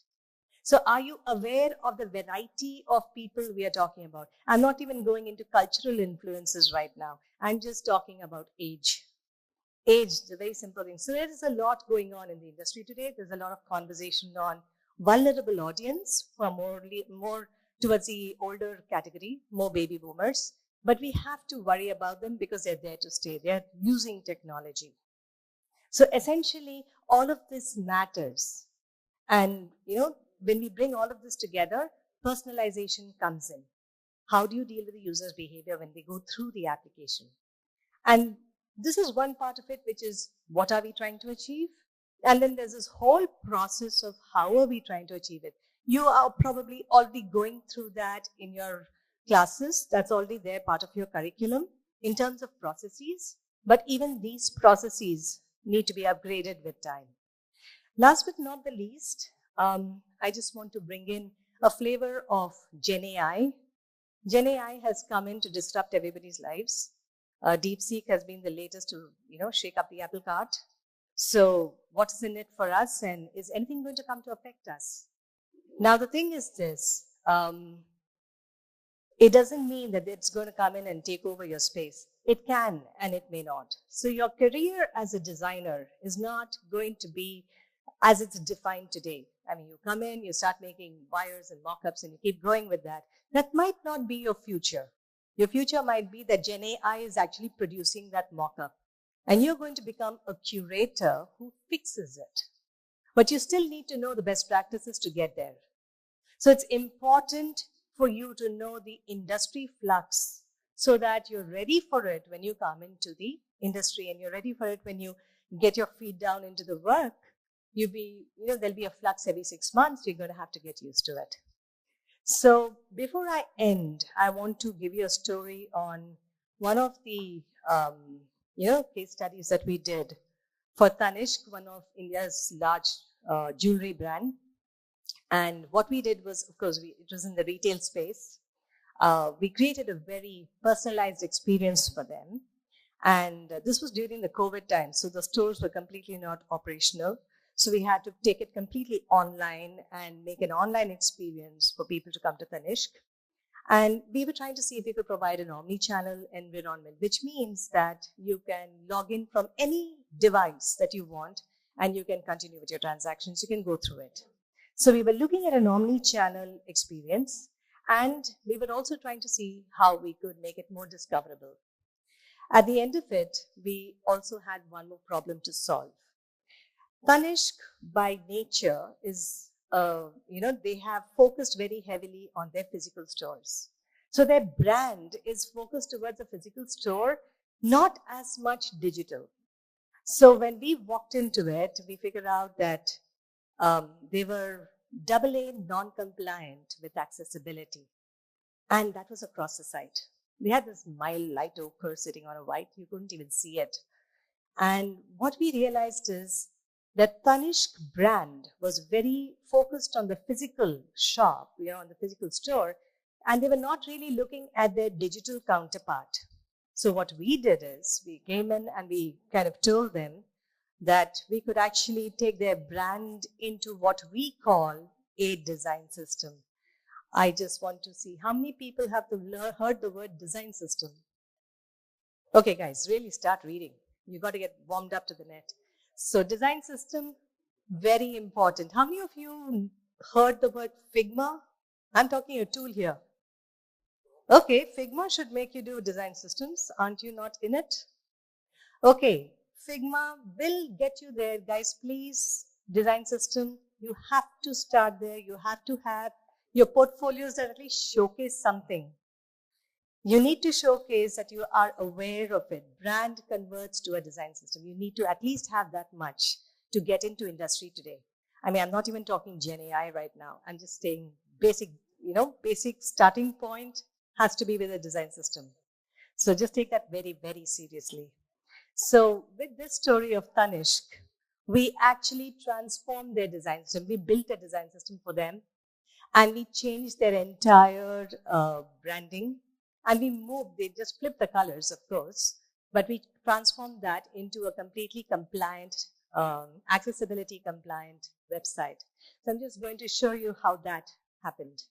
So are you aware of the variety of people we are talking about? I'm not even going into cultural influences right now. I'm just talking about age. Age is a very simple thing. So there is a lot going on in the industry today. There's a lot of conversation on vulnerable audience who are more towards the older category, more baby boomers. But we have to worry about them because they're there to stay. They're using technology. So essentially, all of this matters. And, when we bring all of this together, personalization comes in. How do you deal with the user's behavior when they go through the application? And this is one part of it, which is what are we trying to achieve? And then there's this whole process of how are we trying to achieve it? You are probably already going through that in your classes. That's already there, part of your curriculum in terms of processes. But even these processes need to be upgraded with time. Last but not the least, I just want to bring in a flavor of Gen AI. Gen AI has come in to disrupt everybody's lives. DeepSeek has been the latest to, shake up the apple cart. So what's in it for us, and is anything going to come to affect us? Now, the thing is this, it doesn't mean that it's going to come in and take over your space. It can, and it may not. So your career as a designer is not going to be as it's defined today. I mean, you come in, you start making wires and mock-ups, and you keep going with that. That might not be your future. Your future might be that Gen AI is actually producing that mock-up, and you're going to become a curator who fixes it. But you still need to know the best practices to get there. So it's important for you to know the industry flux so that you're ready for it when you come into the industry, and you're ready for it when you get your feet down into the work. There'll be a flux every 6 months. You're going to have to get used to it. So before I end, I want to give you a story on one of the, case studies that we did for Tanishq, one of India's large jewelry brand. And what we did was, of course, it was in the retail space. We created a very personalized experience for them. And this was during the COVID time. So the stores were completely not operational. So we had to take it completely online and make an online experience for people to come to Tanishq. And we were trying to see if we could provide an omni-channel environment, which means that you can log in from any device that you want, and you can continue with your transactions. You can go through it. So we were looking at an omni-channel experience, and we were also trying to see how we could make it more discoverable. At the end of it, we also had one more problem to solve. Tanishq, by nature, is, they have focused very heavily on their physical stores. So their brand is focused towards a physical store, not as much digital. So when we walked into it, we figured out that they were AA non-compliant with accessibility. And that was across the site. We had this mild light ochre sitting on a white, you couldn't even see it. And what we realized is that Tanishq brand was very focused on the physical shop, on the physical store, and they were not really looking at their digital counterpart. So what we did is we came in and we kind of told them that we could actually take their brand into what we call a design system. I just want to see how many people have heard the word design system. Okay, guys, really start reading. You got to get warmed up to the net. So design system, very important. How many of you heard the word Figma? I'm talking a tool here. Okay, Figma should make you do design systems. Aren't you not in it? Okay, Figma will get you there. Guys, please, design system, you have to start there. You have to have your portfolios that at least showcase something. You need to showcase that you are aware of it. Brand converts to a design system. You need to at least have that much to get into industry today. I mean, I'm not even talking Gen AI right now. I'm just saying basic, basic starting point has to be with a design system. So just take that very, very seriously. So with this story of Tanishq, we actually transformed their design system. We built a design system for them, and we changed their entire branding. And we moved, they just flipped the colors, of course, but we transformed that into a completely compliant, accessibility compliant website. So I'm just going to show you how that happened.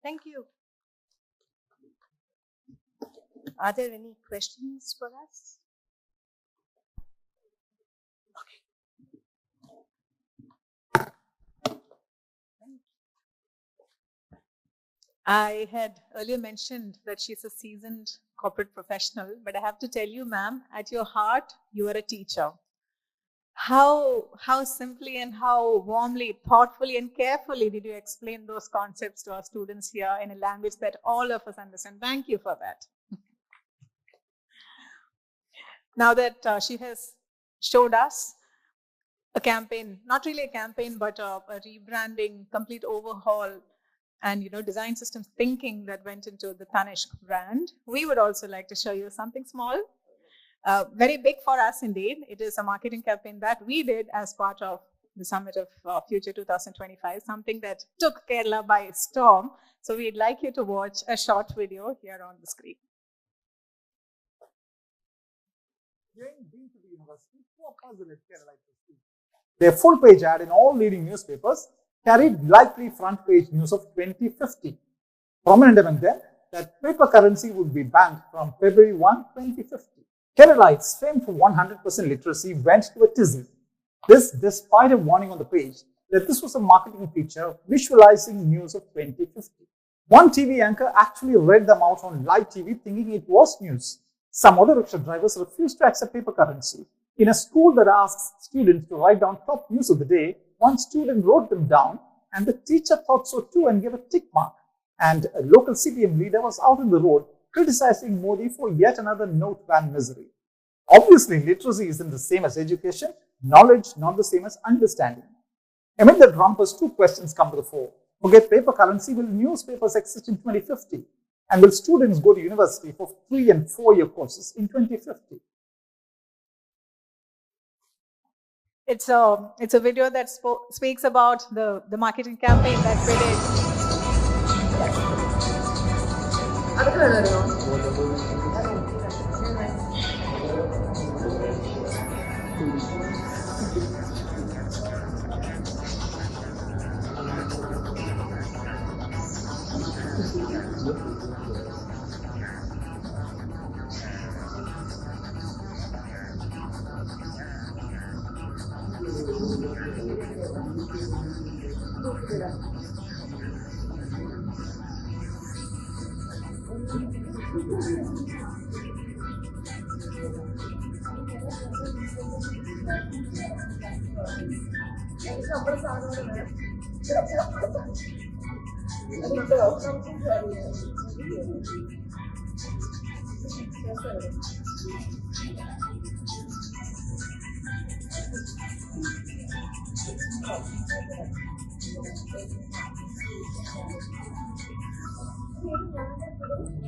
Thank you. Are there any questions for us? Okay. I had earlier mentioned that she's a seasoned corporate professional, but I have to tell you, ma'am, at your heart, you are a teacher. How simply and how warmly, thoughtfully and carefully did you explain those concepts to our students here in a language that all of us understand. Thank you for that. Now that she has showed us a campaign, not really a campaign, but a rebranding, complete overhaul, and design systems thinking that went into the Tanishq brand, we would also like to show you something small. Very big for us indeed. It is a marketing campaign that we did as part of the Summit of Future 2025, something that took Kerala by storm. So we'd like you to watch a short video here on the screen. Their full page ad in all leading newspapers carried likely front page news of 2050. Prominent among them that paper currency would be banned from February 1, 2050. Keralites, famed for 100% literacy, went to a tizzy. This despite a warning on the page that this was a marketing feature visualizing news of 2050. One TV anchor actually read them out on live TV thinking it was news. Some other rickshaw drivers refused to accept paper currency. In a school that asks students to write down top news of the day, one student wrote them down and the teacher thought so too and gave a tick mark. And a local CPM leader was out on the road criticizing Modi for yet another note ban misery. Obviously, literacy isn't the same as education, knowledge not the same as understanding. Amid the rumpus, two questions come to the fore. Forget paper currency, will newspapers exist in 2050? And will students go to university for 3- and 4-year courses in 2050? It's a video that speaks about the marketing campaign that we did.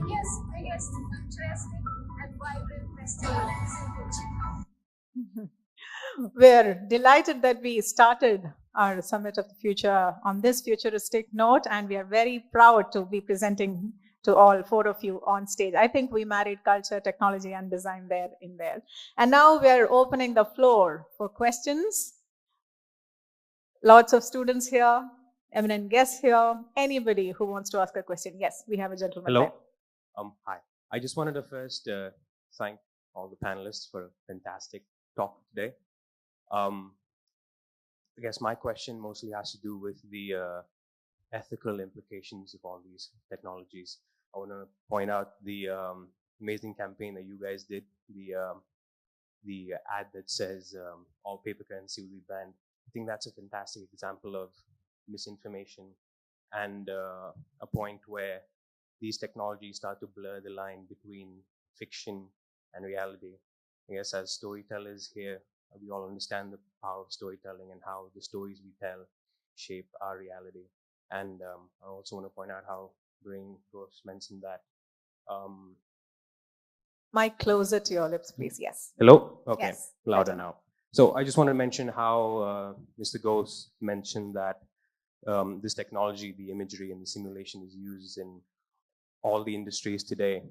Yes, biggest, interesting and vibrant festival in Kochi. We're delighted that we started our Summit of the Future on this futuristic note, and we are very proud to be presenting to all 4 of you on stage. I think we married culture, technology, and design there. And now we're opening the floor for questions. Lots of students here, eminent guests here, anybody who wants to ask a question. Yes, we have a gentleman Hello. there. Hi. I just wanted to first thank all the panelists for a fantastic talk today. I guess my question mostly has to do with the ethical implications of all these technologies. I want to point out the amazing campaign that you guys did, the ad that says all paper currency will be banned. I think that's a fantastic example of misinformation and a point where these technologies start to blur the line between fiction and reality. I guess as storytellers here, we all understand the power of storytelling and how the stories we tell shape our reality. And I also want to point out how Ghose mentioned that. Mic closer to your lips, please. Yes. Hello? Okay, Yes. louder Better. now. So I just want to mention how Mr. Ghose mentioned that this technology, the imagery and the simulation is used in all the industries today.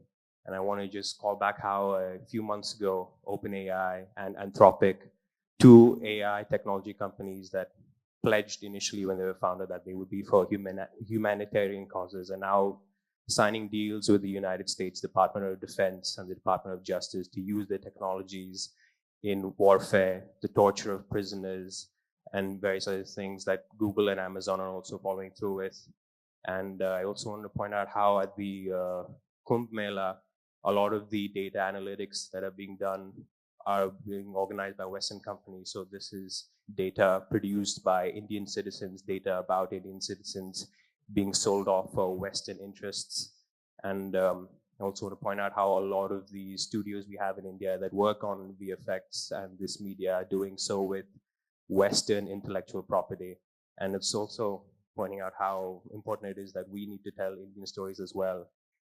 And I want to just call back how a few months ago, OpenAI and Anthropic, 2 AI technology companies that pledged initially when they were founded that they would be for humanitarian causes, are now signing deals with the United States Department of Defense and the Department of Justice to use their technologies in warfare, the torture of prisoners, and various other things that Google and Amazon are also following through with. And I also want to point out how at the Kumbh Mela, a lot of the data analytics that are being done are being organized by Western companies. So this is data produced by Indian citizens, data about Indian citizens being sold off for Western interests. And I also want to point out how a lot of the studios we have in India that work on VFX and this media are doing so with Western intellectual property. And it's also pointing out how important it is that we need to tell Indian stories as well.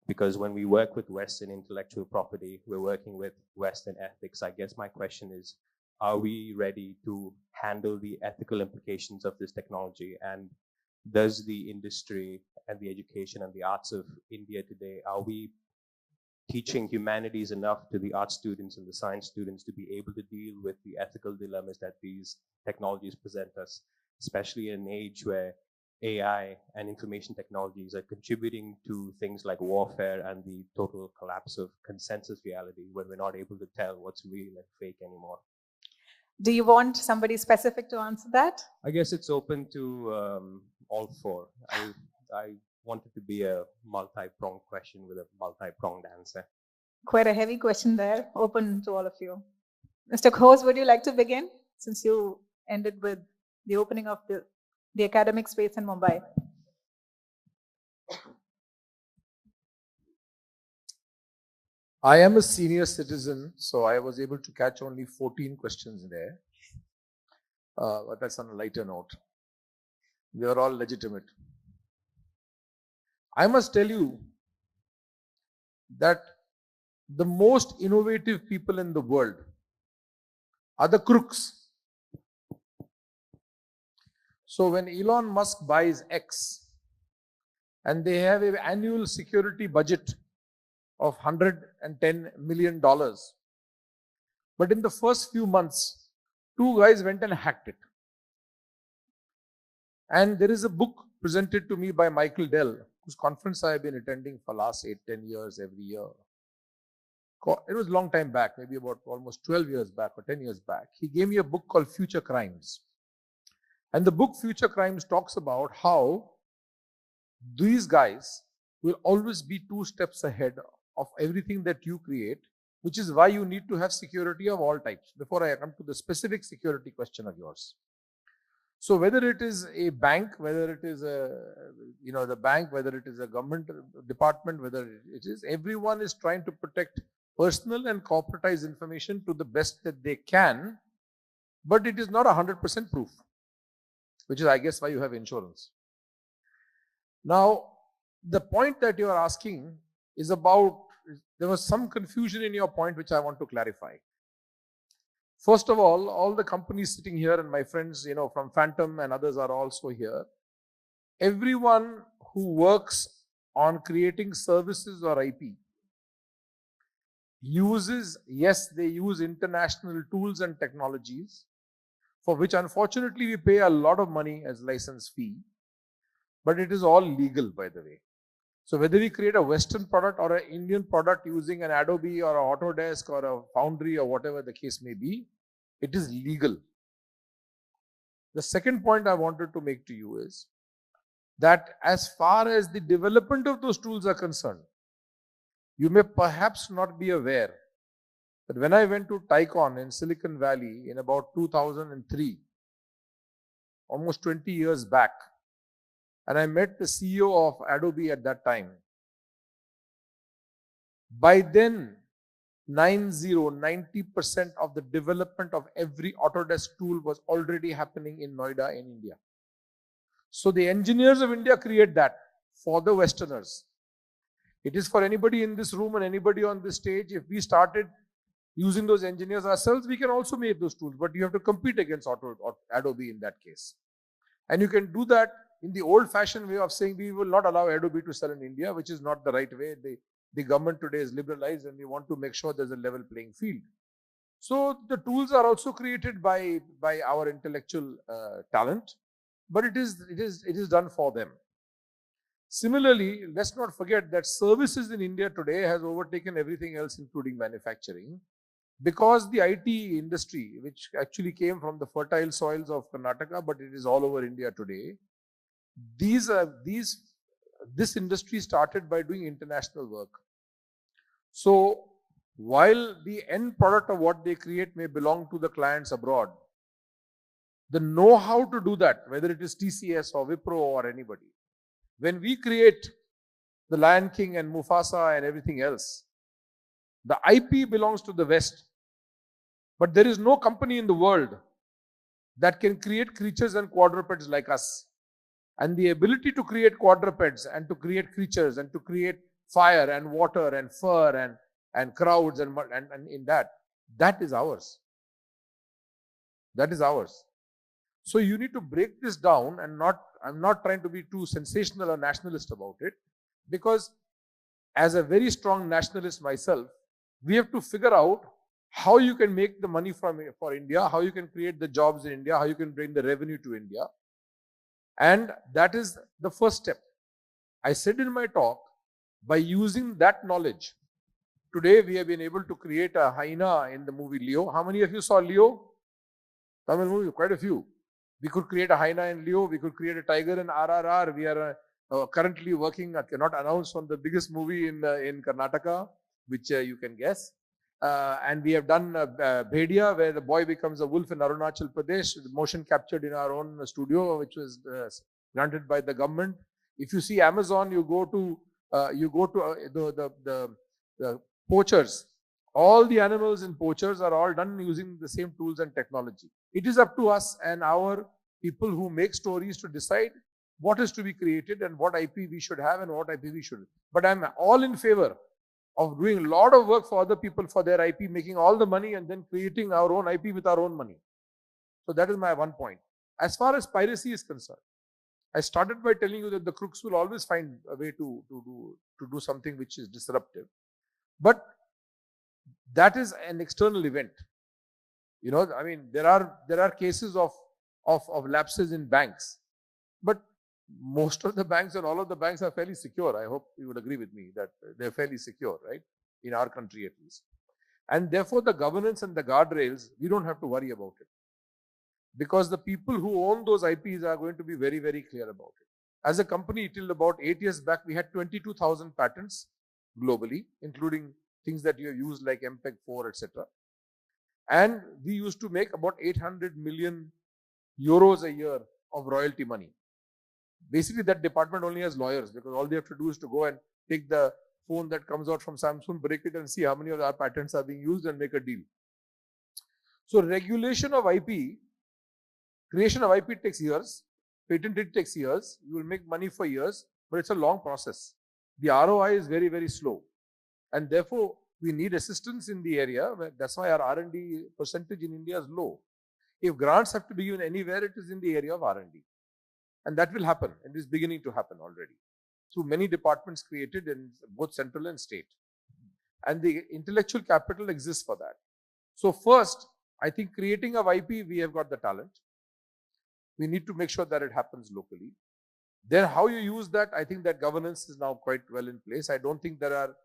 Because when we work with Western intellectual property, we're working with Western ethics. I guess my question is, are we ready to handle the ethical implications of this technology? And does the industry and the education and the arts of India today, are we teaching humanities enough to the art students and the science students to be able to deal with the ethical dilemmas that these technologies present us, especially in an age where AI and information technologies are contributing to things like warfare and the total collapse of consensus reality, when we're not able to tell what's real and fake anymore? Do you want somebody specific to answer that? I guess it's open to all four. I want it to be a multi-pronged question with a multi-pronged answer. Quite a heavy question there, open to all of you. Mr. Ghose, would you like to begin, since you ended with the opening of the academic space in Mumbai? I am a senior citizen, so I was able to catch only 14 questions there. But that's on a lighter note. They are all legitimate. I must tell you that the most innovative people in the world are the crooks. So when Elon Musk buys X and they have an annual security budget of $110 million, but in the first few months, 2 guys went and hacked it. And there is a book presented to me by Michael Dell, whose conference I have been attending for the last 8-10 years every year. It was a long time back, maybe about almost 12 years back or 10 years back. He gave me a book called Future Crimes. And the book Future Crimes talks about how these guys will always be 2 steps ahead of everything that you create, which is why you need to have security of all types. Before I come to the specific security question of yours. So whether it is a bank, whether it is the bank, whether it is a government department, whether it is, everyone is trying to protect personal and corporatized information to the best that they can, but it is not 100% proof, which is, I guess, why you have insurance. Now, the point that you are asking is about, there was some confusion in your point which I want to clarify. First of all the companies sitting here and my friends, from Phantom and others are also here. Everyone who works on creating services or IP they use international tools and technologies, for which unfortunately we pay a lot of money as license fee, but it is all legal, by the way. So whether we create a Western product or an Indian product using an Adobe or an Autodesk or a Foundry or whatever the case may be, it is legal. The second point I wanted to make to you is that as far as the development of those tools are concerned, you may perhaps not be aware that when I went to Tycon in Silicon Valley in about 2003, almost 20 years back, and I met the CEO of Adobe at that time. By then, 90% of the development of every Autodesk tool was already happening in Noida in India. So the engineers of India create that for the Westerners. It is for anybody in this room and anybody on this stage. If we started using those engineers ourselves, we can also make those tools, but you have to compete against Adobe in that case. And you can do that in the old-fashioned way of saying we will not allow Adobe to sell in India, which is not the right way. The government today is liberalized and we want to make sure there's a level playing field. So the tools are also created by our intellectual talent, but it is done for them. Similarly, let's not forget that services in India today has overtaken everything else, including manufacturing, because the IT industry, which actually came from the fertile soils of Karnataka, but it is all over India today, this industry started by doing international work. So while the end product of what they create may belong to the clients abroad, the know-how to do that, whether it is TCS or Wipro or anybody, when we create the Lion King and Mufasa and everything else, the IP belongs to the West. But there is no company in the world that can create creatures and quadrupeds like us. And the ability to create quadrupeds and to create creatures and to create fire and water and fur and crowds and in that is ours. That is ours. So you need to break this down, and I'm not trying to be too sensational or nationalist about it, because as a very strong nationalist myself, we have to figure out how you can make the money for India, how you can create the jobs in India, how you can bring the revenue to India. And that is the first step. I said in my talk, by using that knowledge, today we have been able to create a hyena in the movie Leo. How many of you saw Leo? Tamil movie, quite a few. We could create a hyena in Leo, we could create a tiger in RRR. We are currently working, I cannot announce, on the biggest movie in Karnataka, which you can guess. And we have done Bhedia, where the boy becomes a wolf in Arunachal Pradesh, motion captured in our own studio, which was granted by the government. If you see Amazon, you go to the poachers. All the animals in poachers are all done using the same tools and technology. It is up to us and our people who make stories to decide what is to be created and what IP we should have and what IP we shouldn't. But I'm all in favor of doing a lot of work for other people for their IP, making all the money and then creating our own IP with our own money. So that is my one point. As far as piracy is concerned, I started by telling you that the crooks will always find a way to do something which is disruptive. But that is an external event. You know, I mean, there are cases of lapses in banks, but most of the banks and all of the banks are fairly secure. I hope you would agree with me that they're fairly secure, right? In our country at least. And therefore the governance and the guardrails, we don't have to worry about it. Because the people who own those IPs are going to be very, very clear about it. As a company, till about 8 years back, we had 22,000 patents globally, including things that you have used like MPEG-4, etc. And we used to make about 800 million euros a year of royalty money. Basically, that department only has lawyers, because all they have to do is to go and take the phone that comes out from Samsung, break it and see how many of our patents are being used and make a deal. So regulation of IP, creation of IP takes years, patented takes years, you will make money for years, but it's a long process. The ROI is very, very slow. And therefore, we need assistance in the area. That's why our R&D percentage in India is low. If grants have to be given anywhere, it is in the area of R&D. And that will happen. It is beginning to happen already. Through many departments created in both central and state. And the intellectual capital exists for that. So first, I think creating of IP, we have got the talent. We need to make sure that it happens locally. Then how you use that, I think that governance is now quite well in place. I don't think there are,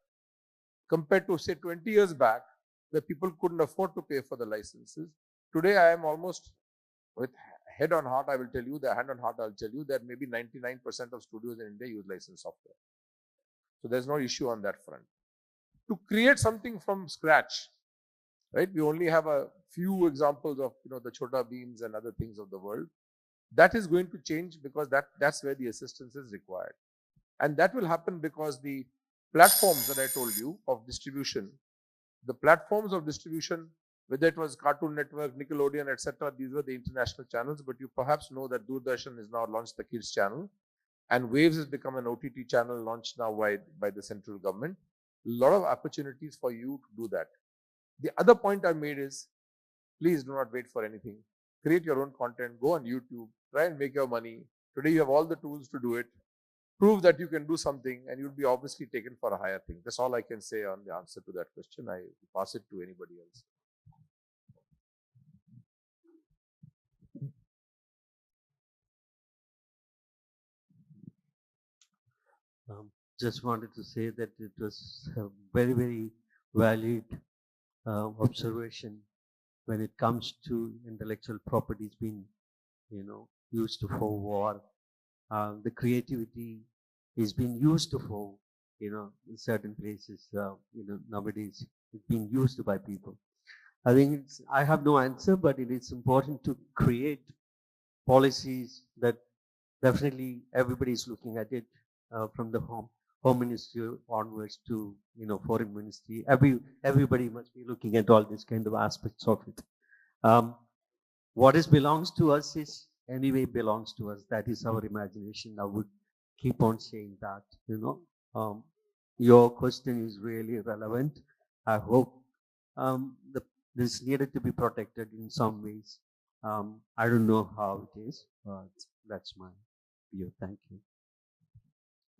compared to say 20 years back, where people couldn't afford to pay for the licenses. Today I am almost, with head on heart, I will tell you, hand on heart, I will tell you that maybe 99% of studios in India use licensed software. So there's no issue on that front. To create something from scratch, right? We only have a few examples of, the Chota Beams and other things of the world. That is going to change, because that's where the assistance is required. And that will happen because the platforms that I told you of distribution, the platforms of distribution, whether it was Cartoon Network, Nickelodeon, etc., these were the international channels, but you perhaps know that Doordarshan has now launched the Kids channel, and Waves has become an OTT channel launched now by the central government. A lot of opportunities for you to do that. The other point I made is, please do not wait for anything. Create your own content, go on YouTube, try and make your money. Today you have all the tools to do it. Prove that you can do something, and you'll be obviously taken for a higher thing. That's all I can say on the answer to that question. I pass it to anybody else. Just wanted to say that it was a very, very valid observation when it comes to intellectual properties being, used for war. The creativity is being used for, in certain places, nowadays it's being used by people. I think I have no answer, but it is important to create policies that definitely everybody is looking at it from the home ministry onwards to foreign ministry. Everybody must be looking at all these kind of aspects of it. What is belongs to us is anyway belongs to us. That is our imagination. I would keep on saying that. Your question is really relevant. I hope this needed to be protected in some ways. I don't know how it is, but that's my view. Thank you.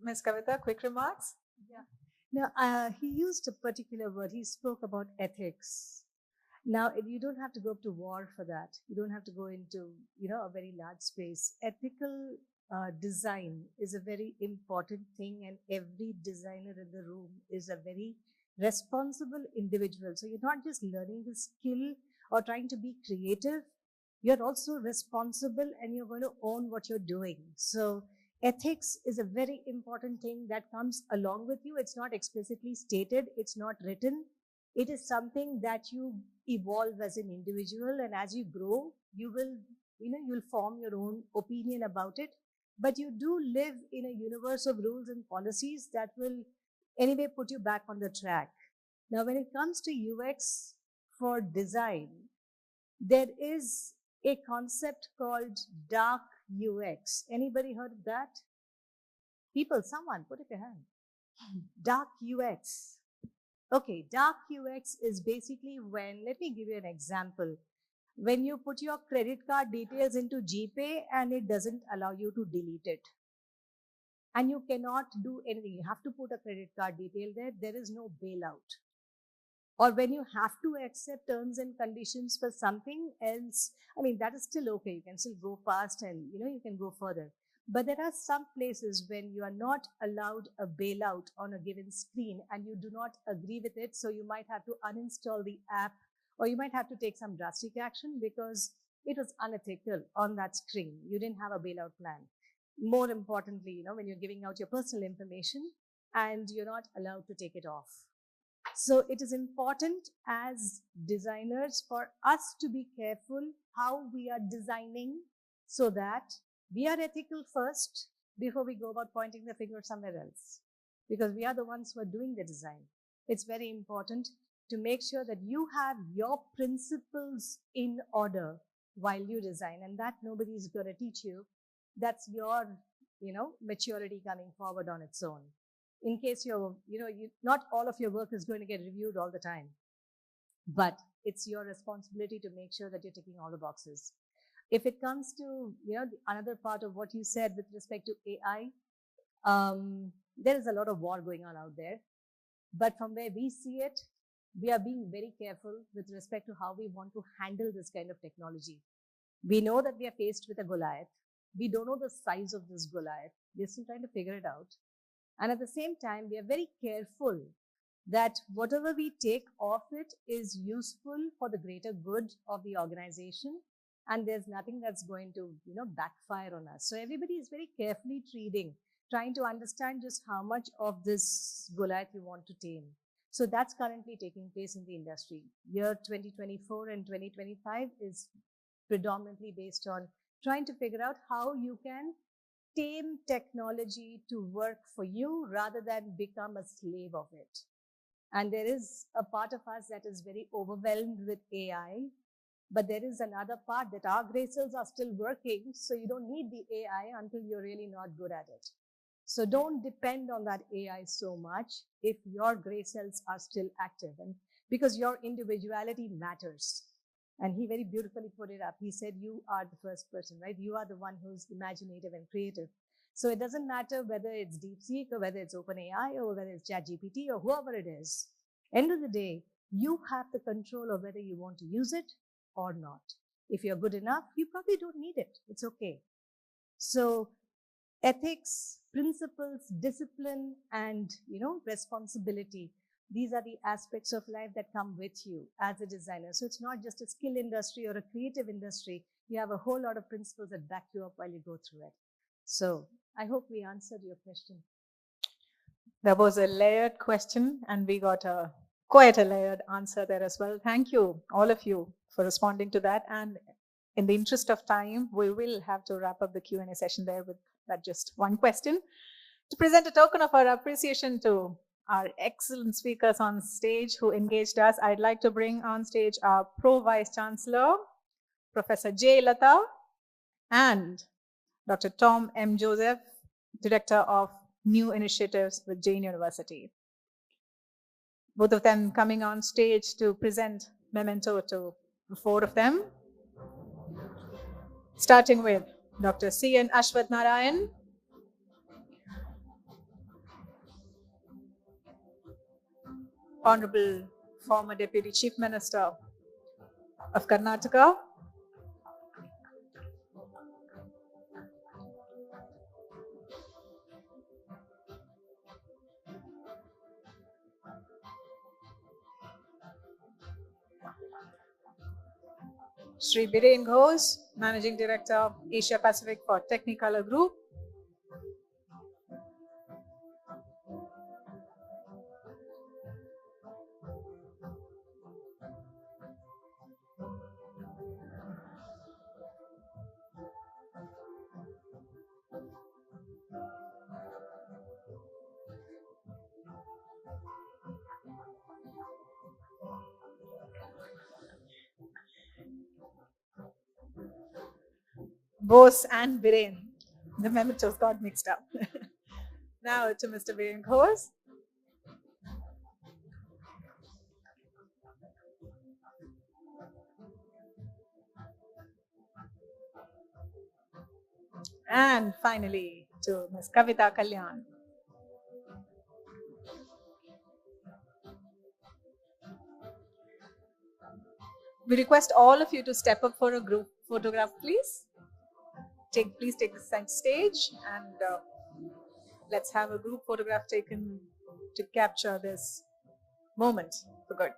Ms. Kavitha, quick remarks? Yeah. Now, he used a particular word. He spoke about ethics. Now, you don't have to go up to war for that. You don't have to go into, a very large space. Ethical design is a very important thing, and every designer in the room is a very responsible individual. So you're not just learning the skill or trying to be creative. You're also responsible, and you're going to own what you're doing. So ethics is a very important thing that comes along with you. It's not explicitly stated. It's not written. It is something that you evolve as an individual, and as you grow, you'll form your own opinion about it. But you do live in a universe of rules and policies that will anyway put you back on the track. Now, when it comes to UX for design, there is a concept called dark UX. Anybody heard of that? People, someone, put up your hand. Dark UX. Okay, dark UX is basically when, let me give you an example. When you put your credit card details into GPay and it doesn't allow you to delete it. And you cannot do anything. You have to put a credit card detail there. There is no bailout. Or when you have to accept terms and conditions for something else, that is still okay. You can still go past and, you can go further. But there are some places when you are not allowed a bailout on a given screen and you do not agree with it. So you might have to uninstall the app, or you might have to take some drastic action because it was unethical on that screen. You didn't have a bailout plan. More importantly, when you're giving out your personal information and you're not allowed to take it off. So it is important as designers for us to be careful how we are designing so that we are ethical first before we go about pointing the finger somewhere else. Because we are the ones who are doing the design. It's very important to make sure that you have your principles in order while you design, and that nobody is going to teach you. That's your, maturity coming forward on its own. In case not all of your work is going to get reviewed all the time, but it's your responsibility to make sure that you're ticking all the boxes. If it comes to, another part of what you said with respect to AI, there is a lot of war going on out there. But from where we see it, we are being very careful with respect to how we want to handle this kind of technology. We know that we are faced with a Goliath. We don't know the size of this Goliath. We're still trying to figure it out. And at the same time, we are very careful that whatever we take off it is useful for the greater good of the organization. And there's nothing that's going to, backfire on us. So everybody is very carefully trying to understand just how much of this Goliath you want to tame. So that's currently taking place in the industry. Year 2024 and 2025 is predominantly based on trying to figure out how you can tame technology to work for you rather than become a slave of it. And there is a part of us that is very overwhelmed with AI, but there is another part that our gray cells are still working, so you don't need the AI until you're really not good at it. So don't depend on that AI so much if your gray cells are still active, and because your individuality matters. And he very beautifully put it up. He said, you are the first person, right? You are the one who's imaginative and creative. So it doesn't matter whether it's DeepSeek or whether it's OpenAI or whether it's ChatGPT or whoever it is. End of the day, you have the control of whether you want to use it or not. If you're good enough, you probably don't need it. It's okay. So ethics, principles, discipline, and, responsibility. These are the aspects of life that come with you as a designer. So it's not just a skill industry or a creative industry. You have a whole lot of principles that back you up while you go through it. So I hope we answered your question. That was a layered question, and we got a quite a layered answer there as well. Thank you, all of you, for responding to that. And in the interest of time, we will have to wrap up the Q&A session there with that just one question. To present a token of our appreciation to our excellent speakers on stage who engaged us, I'd like to bring on stage our Pro Vice Chancellor, Professor J. Lata, and Dr. Tom M. Joseph, Director of New Initiatives with Jain University. Both of them coming on stage to present memento to the four of them. Starting with Dr. C.N. Ashwath Narayan, Honorable former Deputy Chief Minister of Karnataka, Shri Biren Ghose, Managing Director, Asia Pacific for Technicolor Group, Bose and Biren. The mementos got mixed up. Now to Mr. Biren Ghose. And finally to Ms. Kavitha Kalyan. We request all of you to step up for a group photograph, please. Please take the center stage and let's have a group photograph taken to capture this moment for good.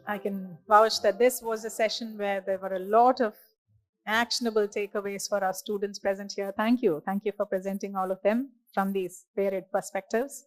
I can vouch that this was a session where there were a lot of actionable takeaways for our students present here. Thank you. Thank you for presenting all of them from these varied perspectives.